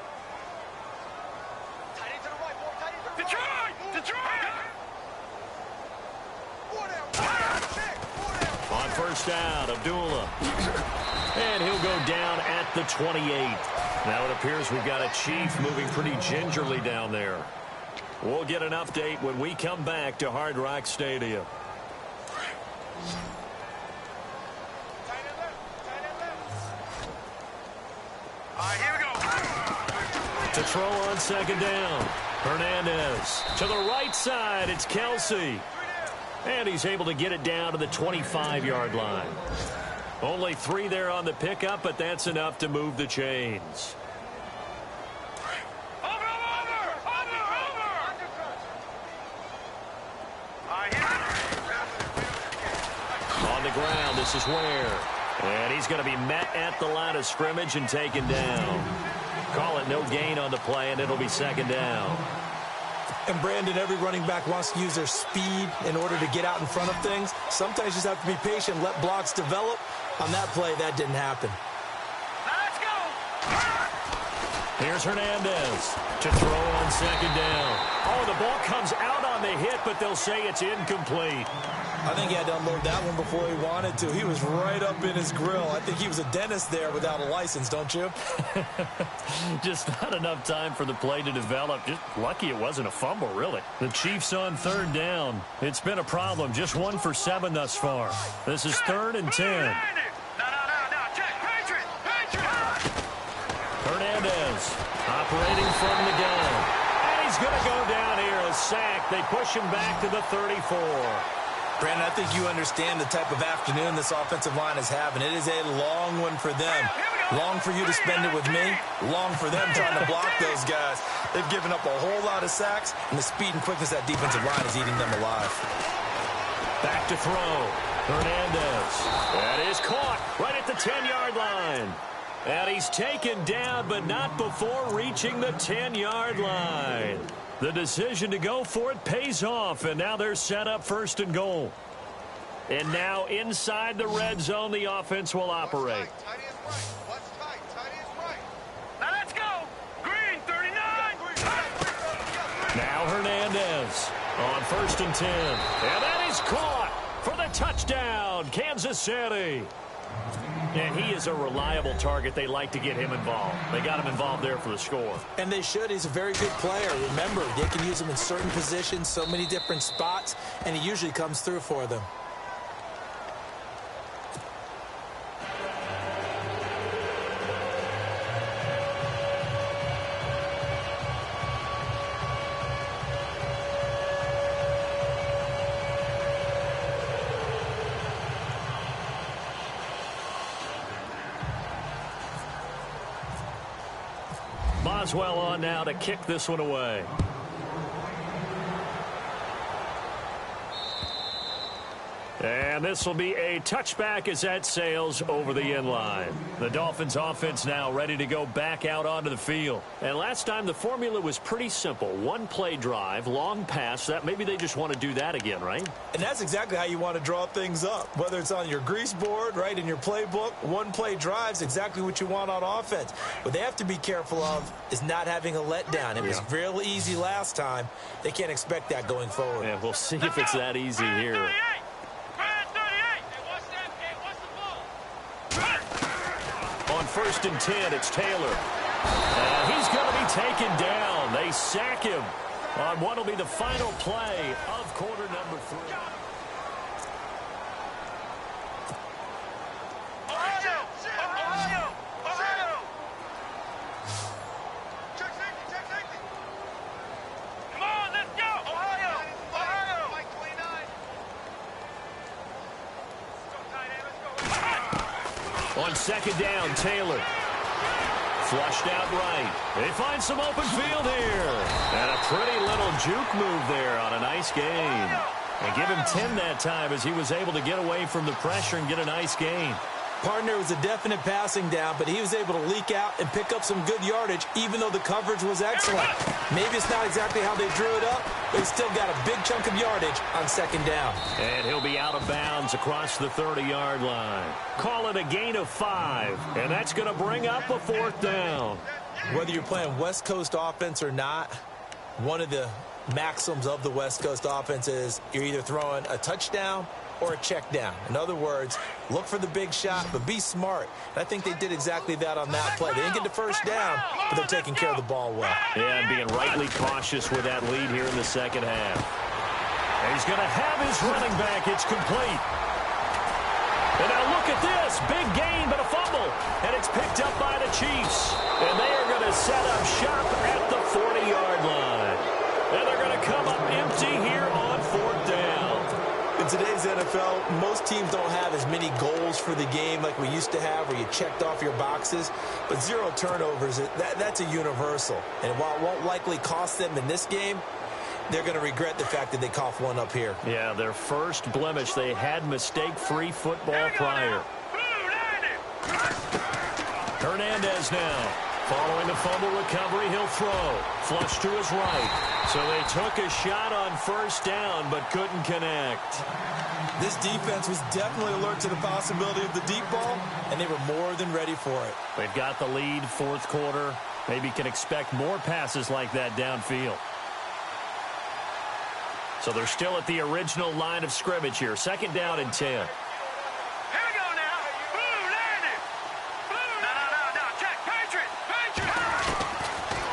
Speaker 3: On first down, Abdullah. And he'll go down at the 28. Now it appears we've got a Chief moving pretty gingerly down there. We'll get an update when we come back to Hard Rock Stadium.
Speaker 1: Here we go.
Speaker 3: To throw on second down. Hernandez to the right side. It's Kelsey. And he's able to get it down to the 25-yard line. Only 3 there on the pickup, but that's enough to move the chains.
Speaker 1: Over.
Speaker 3: On the ground, this is Ware. And he's going to be met at the line of scrimmage and taken down. Call it no gain on the play, and it'll be second down.
Speaker 4: And, Brandon, every running back wants to use their speed in order to get out in front of things. Sometimes you just have to be patient, let blocks develop. On that play, that didn't happen.
Speaker 1: Let's go.
Speaker 3: Here's Hernandez to throw on second down. Oh, the ball comes out on the hit, but they'll say it's incomplete.
Speaker 4: I think he had to unload that one before he wanted to. He was right up in his grill. I think he was a dentist there without a license, don't you?
Speaker 3: Just not enough time for the play to develop. Just lucky it wasn't a fumble, really. The Chiefs on third down. It's been a problem. Just 1 for 7 thus far. This is 3rd and 10.
Speaker 1: No. Check. Patriot.
Speaker 3: Hernandez operating from the gun. And he's going to go down here. A sack. They push him back to the 34.
Speaker 4: Brandon, I think you understand the type of afternoon this offensive line is having. It is a long one for them. Long for you to spend it with me. Long for them trying to block those guys. They've given up a whole lot of sacks, and the speed and quickness of that defensive line is eating them alive.
Speaker 3: Back to throw. Hernandez. That is caught right at the 10-yard line. And he's taken down, but not before reaching the 10-yard line. The decision to go for it pays off, and now they're set up 1st and goal. And now inside the red zone, the offense will operate.
Speaker 1: Tight is right. Now let's go. Green, 39.
Speaker 3: Now Hernandez on 1st and 10. And that is caught for the touchdown, Kansas City. And he is a reliable target. They like to get him involved. They got him involved there for the score.
Speaker 4: And they should. He's a very good player. Remember, they can use him in certain positions, so many different spots, and he usually comes through for them.
Speaker 3: Boswell on now to kick this one away. And this will be a touchback as that sails over the end line. The Dolphins offense now ready to go back out onto the field. And last time the formula was pretty simple. One play drive, long pass. That maybe they just want to do that again, right?
Speaker 4: And that's exactly how you want to draw things up. Whether it's on your grease board, right, in your playbook, one play drive's exactly what you want on offense. What they have to be careful of is not having a letdown. It was real easy last time. They can't expect that going forward.
Speaker 3: Yeah, we'll see if it's that easy here. On 1st and 10, it's Taylor. And he's going to be taken down. They sack him on what will be the final play of quarter number 3. On 2nd down, Taylor. Flushed out right. They find some open field here. And a pretty little juke move there on a nice gain. And give him 10 that time as he was able to get away from the pressure and get a nice gain.
Speaker 4: Partner was a definite passing down, but he was able to leak out and pick up some good yardage, even though the coverage was excellent. Maybe it's not exactly how they drew it up, but he still got a big chunk of yardage on 2nd down.
Speaker 3: And he'll be out of bounds across the 30-yard line. Call it a gain of 5, and that's going to bring up a 4th down.
Speaker 4: Whether you're playing West Coast offense or not, one of the maxims of the West Coast offense is you're either throwing a touchdown or a check down. In other words, look for the big shot, but be smart. And I think they did exactly that on that play. They didn't get the 1st down, but they're taking care of the ball well.
Speaker 3: Yeah, and being rightly cautious with that lead here in the 2nd half. And he's going to have his running back. It's complete. And now look at this. Big gain, but a fumble. And it's picked up by the Chiefs. And they are going to set up shop at the 40-yard line. And they're going to come up empty here on 4th down.
Speaker 4: In today's NFL, most teams don't have as many goals for the game like we used to have where you checked off your boxes. But 0 turnovers, that's a universal. And while it won't likely cost them in this game, they're going to regret the fact that they coughed one up here.
Speaker 3: Yeah, their first blemish. They had mistake-free football prior. Hernandez now. Following the fumble recovery, he'll throw. Flush to his right. So they took a shot on 1st down, but couldn't connect.
Speaker 4: This defense was definitely alert to the possibility of the deep ball, and they were more than ready for it.
Speaker 3: They've got the lead, 4th quarter. Maybe can expect more passes like that downfield. So they're still at the original line of scrimmage here. 2nd down and 10.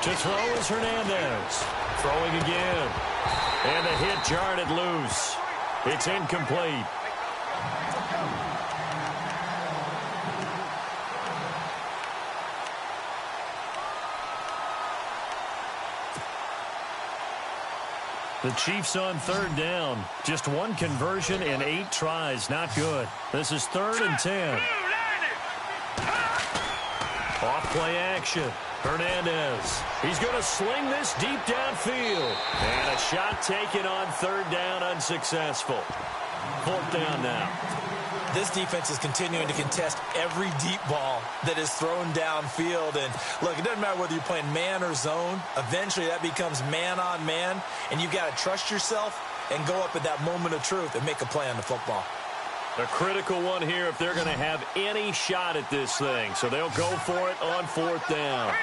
Speaker 3: To throw is Hernandez. Throwing again. And the hit jarred it loose. It's incomplete. The Chiefs on 3rd down. Just one conversion in 8 tries. Not good. This is 3rd and 10. Off play action. Hernandez. He's going to sling this deep downfield. And a shot taken on 3rd down, unsuccessful. 4th down now.
Speaker 4: This defense is continuing to contest every deep ball that is thrown downfield. And look, it doesn't matter whether you're playing man or zone. Eventually that becomes man on man. And you've got to trust yourself and go up at that moment of truth and make a play on the football.
Speaker 3: A critical one here if they're going to have any shot at this thing. So they'll go for it on 4th down.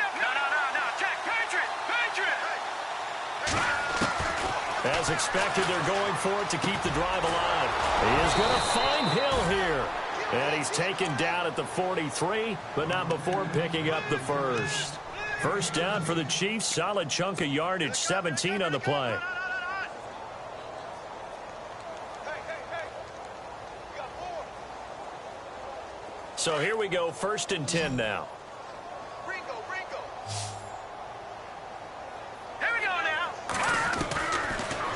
Speaker 3: As expected, they're going for it to keep the drive alive. He is going to find Hill here. And he's taken down at the 43, but not before picking up the 1st. 1st down for the Chiefs. Solid chunk of yardage, 17 on the play. So here we go, 1st and 10 now.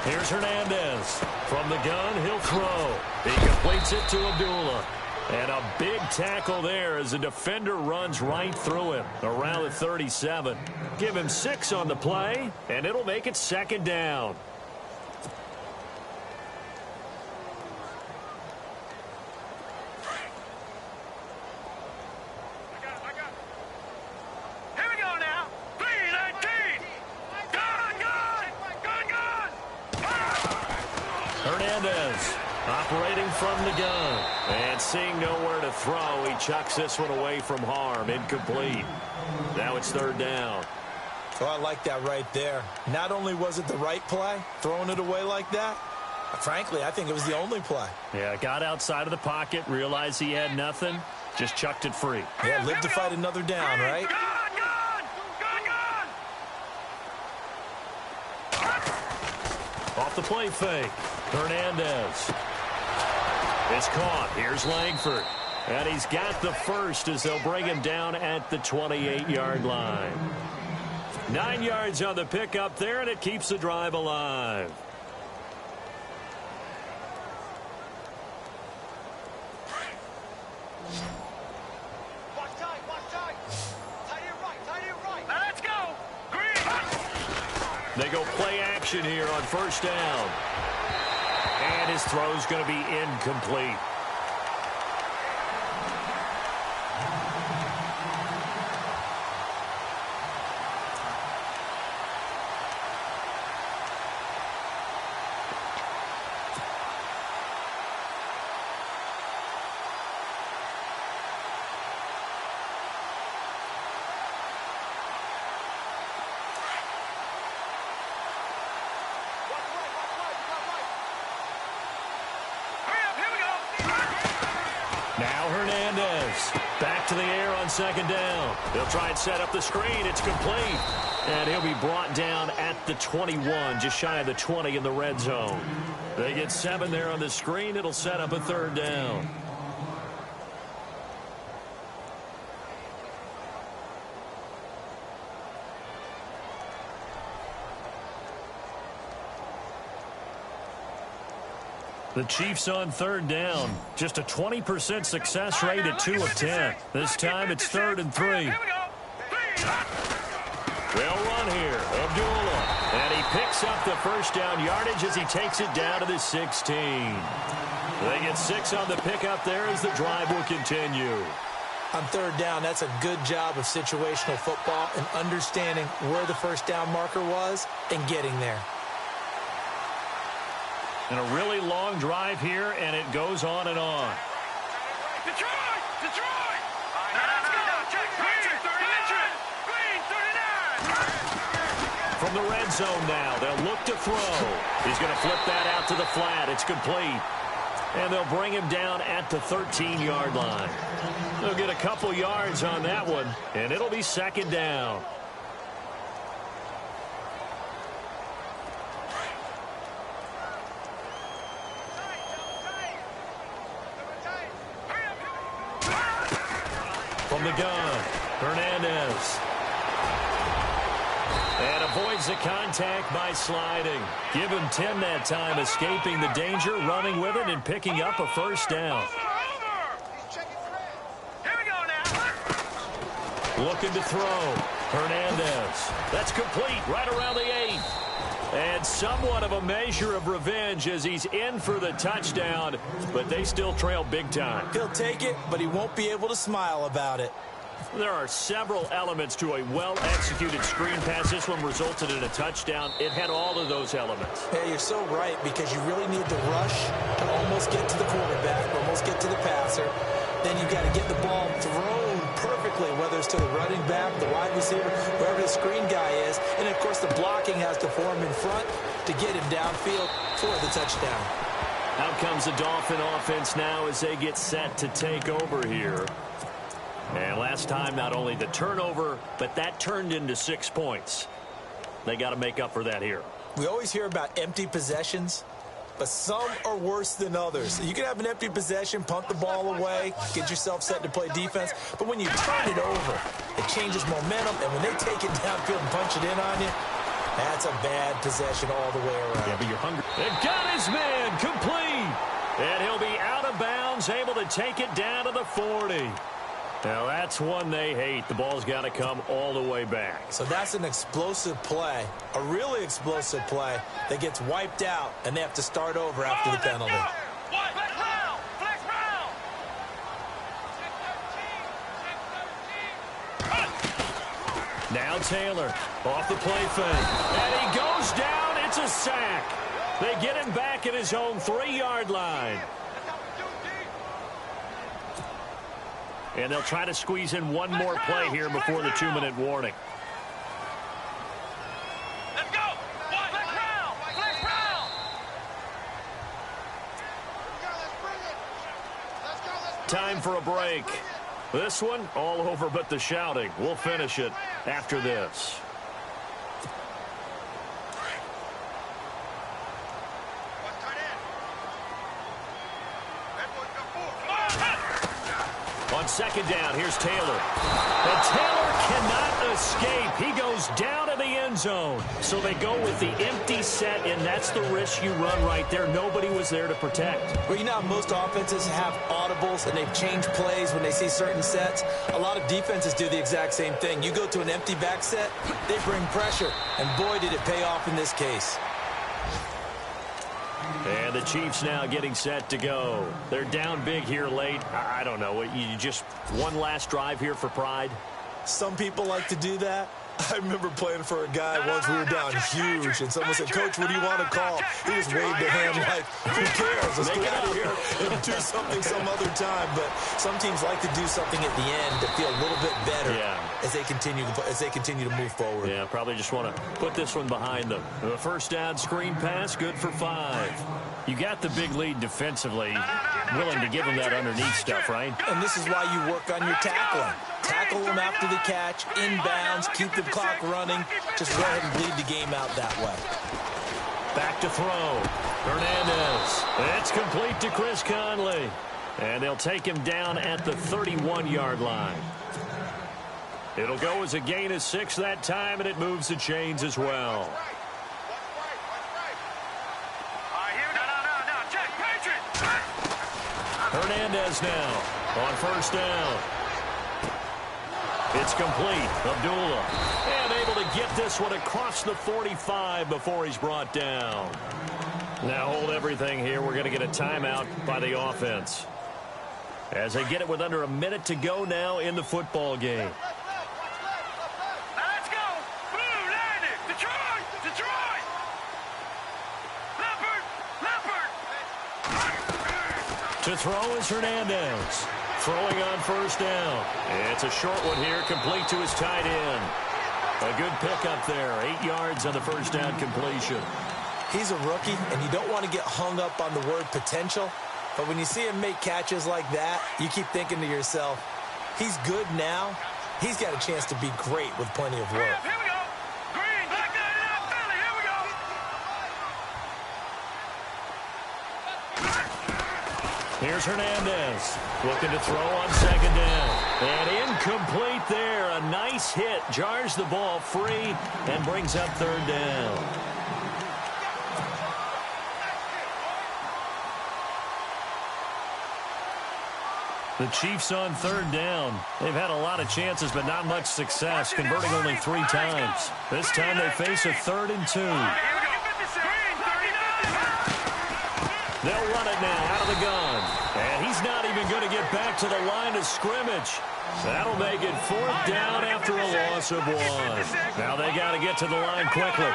Speaker 3: Here's Hernandez. From the gun, he'll throw. He completes it to Abdullah. And a big tackle there as the defender runs right through him around the 37. Give him 6 on the play, and it'll make it 2nd down. Operating from the gun. And seeing nowhere to throw, he chucks this one away from harm. Incomplete. Now it's third down.
Speaker 4: Oh, I like that right there. Not only was it the right play, throwing it away like that, frankly, I think it was the only play.
Speaker 3: Yeah, got outside of the pocket, realized he had nothing, just chucked it free.
Speaker 4: Yeah, live to fight another down, right?
Speaker 3: Off the play fake. Hernandez. It's caught. Here's Langford. And he's got the first as they'll bring him down at the 28-yard line. 9 yards on the pickup there, and it keeps the drive alive. They go play action here on first down. And his throw's going to be incomplete. Now Hernandez back to the air on second down. They'll try and set up the screen. It's complete. And he'll be brought down at the 21, just shy of the 20 in the red zone. They get 7 there on the screen. It'll set up a third down. The Chiefs on third down. Just a 20% success rate at 2 of 10. This time it's 3rd and 3. They'll run here. Abdullah. And he picks up the first down yardage as he takes it down to the 16. They get 6 on the pickup there as the drive will continue.
Speaker 4: On third down, that's a good job of situational football and understanding where the first down marker was and getting there.
Speaker 3: And a really long drive here, and it goes on and on.
Speaker 1: Detroit! Let's go! Green 39!
Speaker 3: From the red zone now, they'll look to throw. He's going to flip that out to the flat. It's complete. And they'll bring him down at the 13-yard line. They'll get a couple yards on that one, and it'll be second down. From the gun, Hernandez. And avoids the contact by sliding. Give him 10 that time, escaping the danger, running with it, and picking up a first down. Looking to throw. Hernandez. That's complete right around the 8. And somewhat of a measure of revenge as he's in for the touchdown, but they still trail big time.
Speaker 4: He'll take it, but he won't be able to smile about it.
Speaker 3: There are several elements to a well-executed screen pass. This one resulted in a touchdown. It had all of those elements.
Speaker 4: Yeah, you're so right, because you really need to rush to almost get to the quarterback, almost get to the passer. Then you've got to get the ball thrown perfectly, whether it's to the running back, the wide receiver, wherever the screen guy is. And, of course, the blocking has to form in front to get him downfield for the touchdown.
Speaker 3: Out comes the Dolphin offense now as they get set to take over here. And last time, not only the turnover, but that turned into 6 points. They got to make up for that here.
Speaker 4: We always hear about empty possessions, but some are worse than others. You can have an empty possession, punt the ball away, get yourself set to play defense, but when you turn it over, it changes momentum, and when they take it downfield and punch it in on you, that's a bad possession all the way around.
Speaker 3: Yeah, but you're hungry. They've got his man complete, and he'll be out of bounds, able to take it down to the 40. Now, that's one they hate. The ball's got to come all the way back.
Speaker 4: So that's an explosive play, a really explosive play that gets wiped out, and they have to start over after the penalty.
Speaker 3: Now Taylor off the play fake. And he goes down. It's a sack. They get him back at his own 3-yard line. And they'll try to squeeze in one more play here before the 2-minute warning.
Speaker 1: Let's go. Flex round.
Speaker 3: Time for a break. This one, all over but the shouting. We'll finish it after this. On second down, here's Taylor. And Taylor cannot escape. He goes down in the end zone. So they go with the empty set, and that's the risk you run right there. Nobody was there to protect.
Speaker 4: Well, you know how most offenses have audibles, and they've changed plays when they see certain sets. A lot of defenses do the exact same thing. You go to an empty back set, they bring pressure. And boy, did it pay off in this case.
Speaker 3: And the Chiefs now getting set to go. They're down big here late. I don't know. You just one last drive here for pride?
Speaker 4: Some people like to do that. I remember playing for a guy once. We were down huge, and someone said, "Coach, what do you want to call?" He just waved a hand like, "Who cares? Let's get out of here and do something some other time." But some teams like to do something at the end to feel a little bit better as they continue to move forward.
Speaker 3: Yeah, probably just want to put this one behind them. The first down screen pass, good for 5. You got the big lead defensively, willing to give them that underneath stuff, right?
Speaker 4: And this is why you work on your tackling. Tackle them after the catch, inbounds, keep the clock running. Just go ahead and bleed the game out that way.
Speaker 3: Back to throw. Hernandez. It's complete to Chris Conley. And they'll take him down at the 31-yard line. It'll go as a gain of 6 that time, and it moves the chains as well. Hernandez now on first down. It's complete. Abdullah. And able to get this one across the 45 before he's brought down. Now hold everything here. We're going to get a timeout by the offense. As they get it with under a minute to go now in the football game.
Speaker 1: Let's go. Blue, landed. Detroit. Leopard.
Speaker 3: To throw is Hernandez. Throwing on first down. It's a short one here, complete to his tight end. A good pickup there. 8 yards on the first down completion.
Speaker 4: He's a rookie, and you don't want to get hung up on the word potential. But when you see him make catches like that, you keep thinking to yourself, he's good now. He's got a chance to be great with plenty of work.
Speaker 1: Here we go. Green, back there in that Philly. Here we go.
Speaker 3: Here's Hernandez. Looking to throw on second down. And incomplete there. A nice hit. Jars the ball free and brings up third down. The Chiefs on third down. They've had a lot of chances, but not much success, converting only 3 times. This time they face a 3rd and 2. They'll run it now out of the gun. And he's not even going to get back to the line of scrimmage. That'll make it 4th down after a loss of 1. Now they got to get to the line quickly.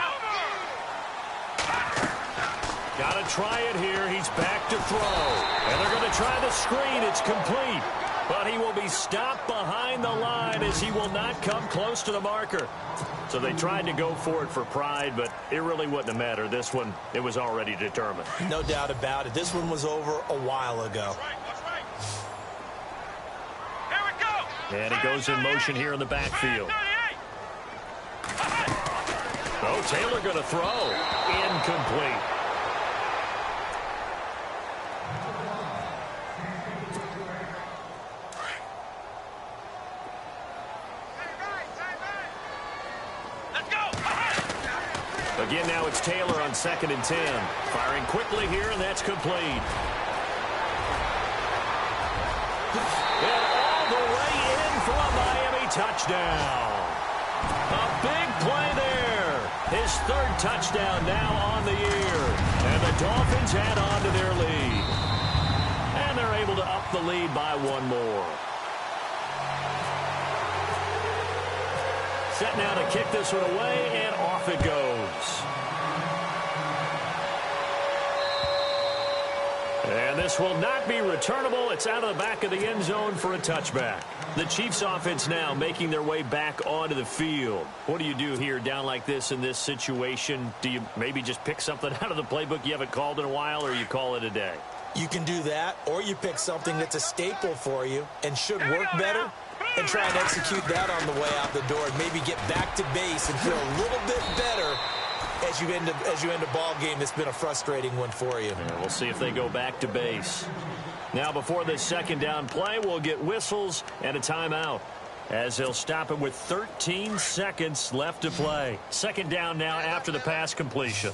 Speaker 3: Got to try it here. He's back to throw. And they're going to try the screen. It's complete. But he will be stopped behind the line as he will not come close to the marker. So they tried to go for it for pride, but it really wouldn't have mattered. This one, it was already determined.
Speaker 4: No doubt about it. This one was over a while ago.
Speaker 1: Here we go.
Speaker 3: And he goes in motion here in the backfield. Oh, Taylor going to throw. Incomplete. Again, now it's Taylor on 2nd and 10. Firing quickly here, and that's complete. And all the way in for a Miami touchdown. A big play there. His 3rd touchdown now on the year. And the Dolphins add on to their lead. And they're able to up the lead by 1 more. Set now to kick this one away, and off it goes. And this will not be returnable. It's out of the back of the end zone for a touchback. The Chiefs offense now making their way back onto the field. What do you do here down like this in this situation? Do you maybe just pick something out of the playbook you haven't called in a while, or you call it a day?
Speaker 4: You can do that, or you pick something that's a staple for you and should work better and try and execute that on the way out the door and maybe get back to base and feel a little bit better as you end a ball game that's been a frustrating one for you.
Speaker 3: Yeah, we'll see if they go back to base. Now, before this second down play, we'll get whistles and a timeout as they'll stop it with 13 seconds left to play. Second down now after the pass completion.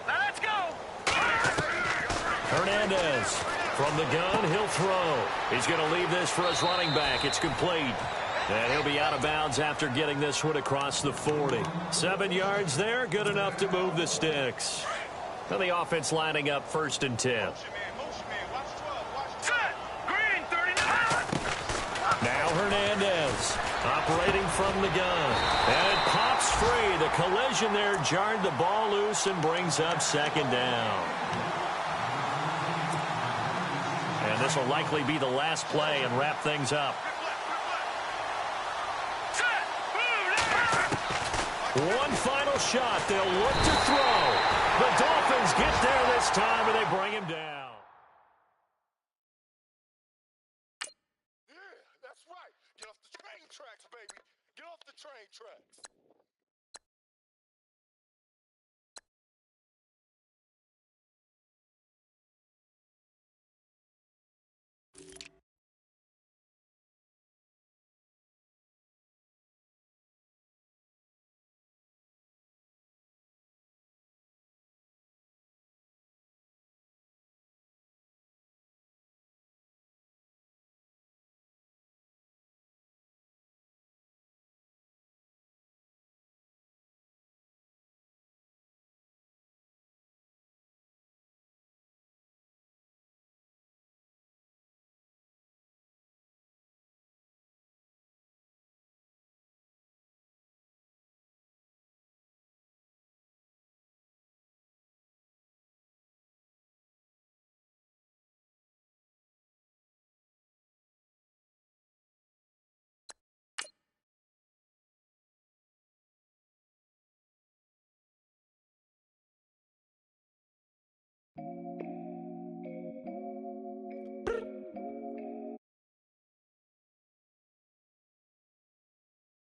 Speaker 1: Now let's go.
Speaker 3: Hernandez from the gun, he'll throw. He's going to leave this for his running back. It's complete. And he'll be out of bounds after getting this one across the 40. 7 yards there, good enough to move the sticks. Now the offense lining up 1st and 10. Now Hernandez operating from the gun. And it pops free. The collision there jarred the ball loose and brings up second down. And this will likely be the last play and wrap things up. One final shot. They'll look to throw. The Dolphins get there this time, and they bring him down.
Speaker 5: Yeah, that's right. Get off the train tracks, baby. Get off the train tracks.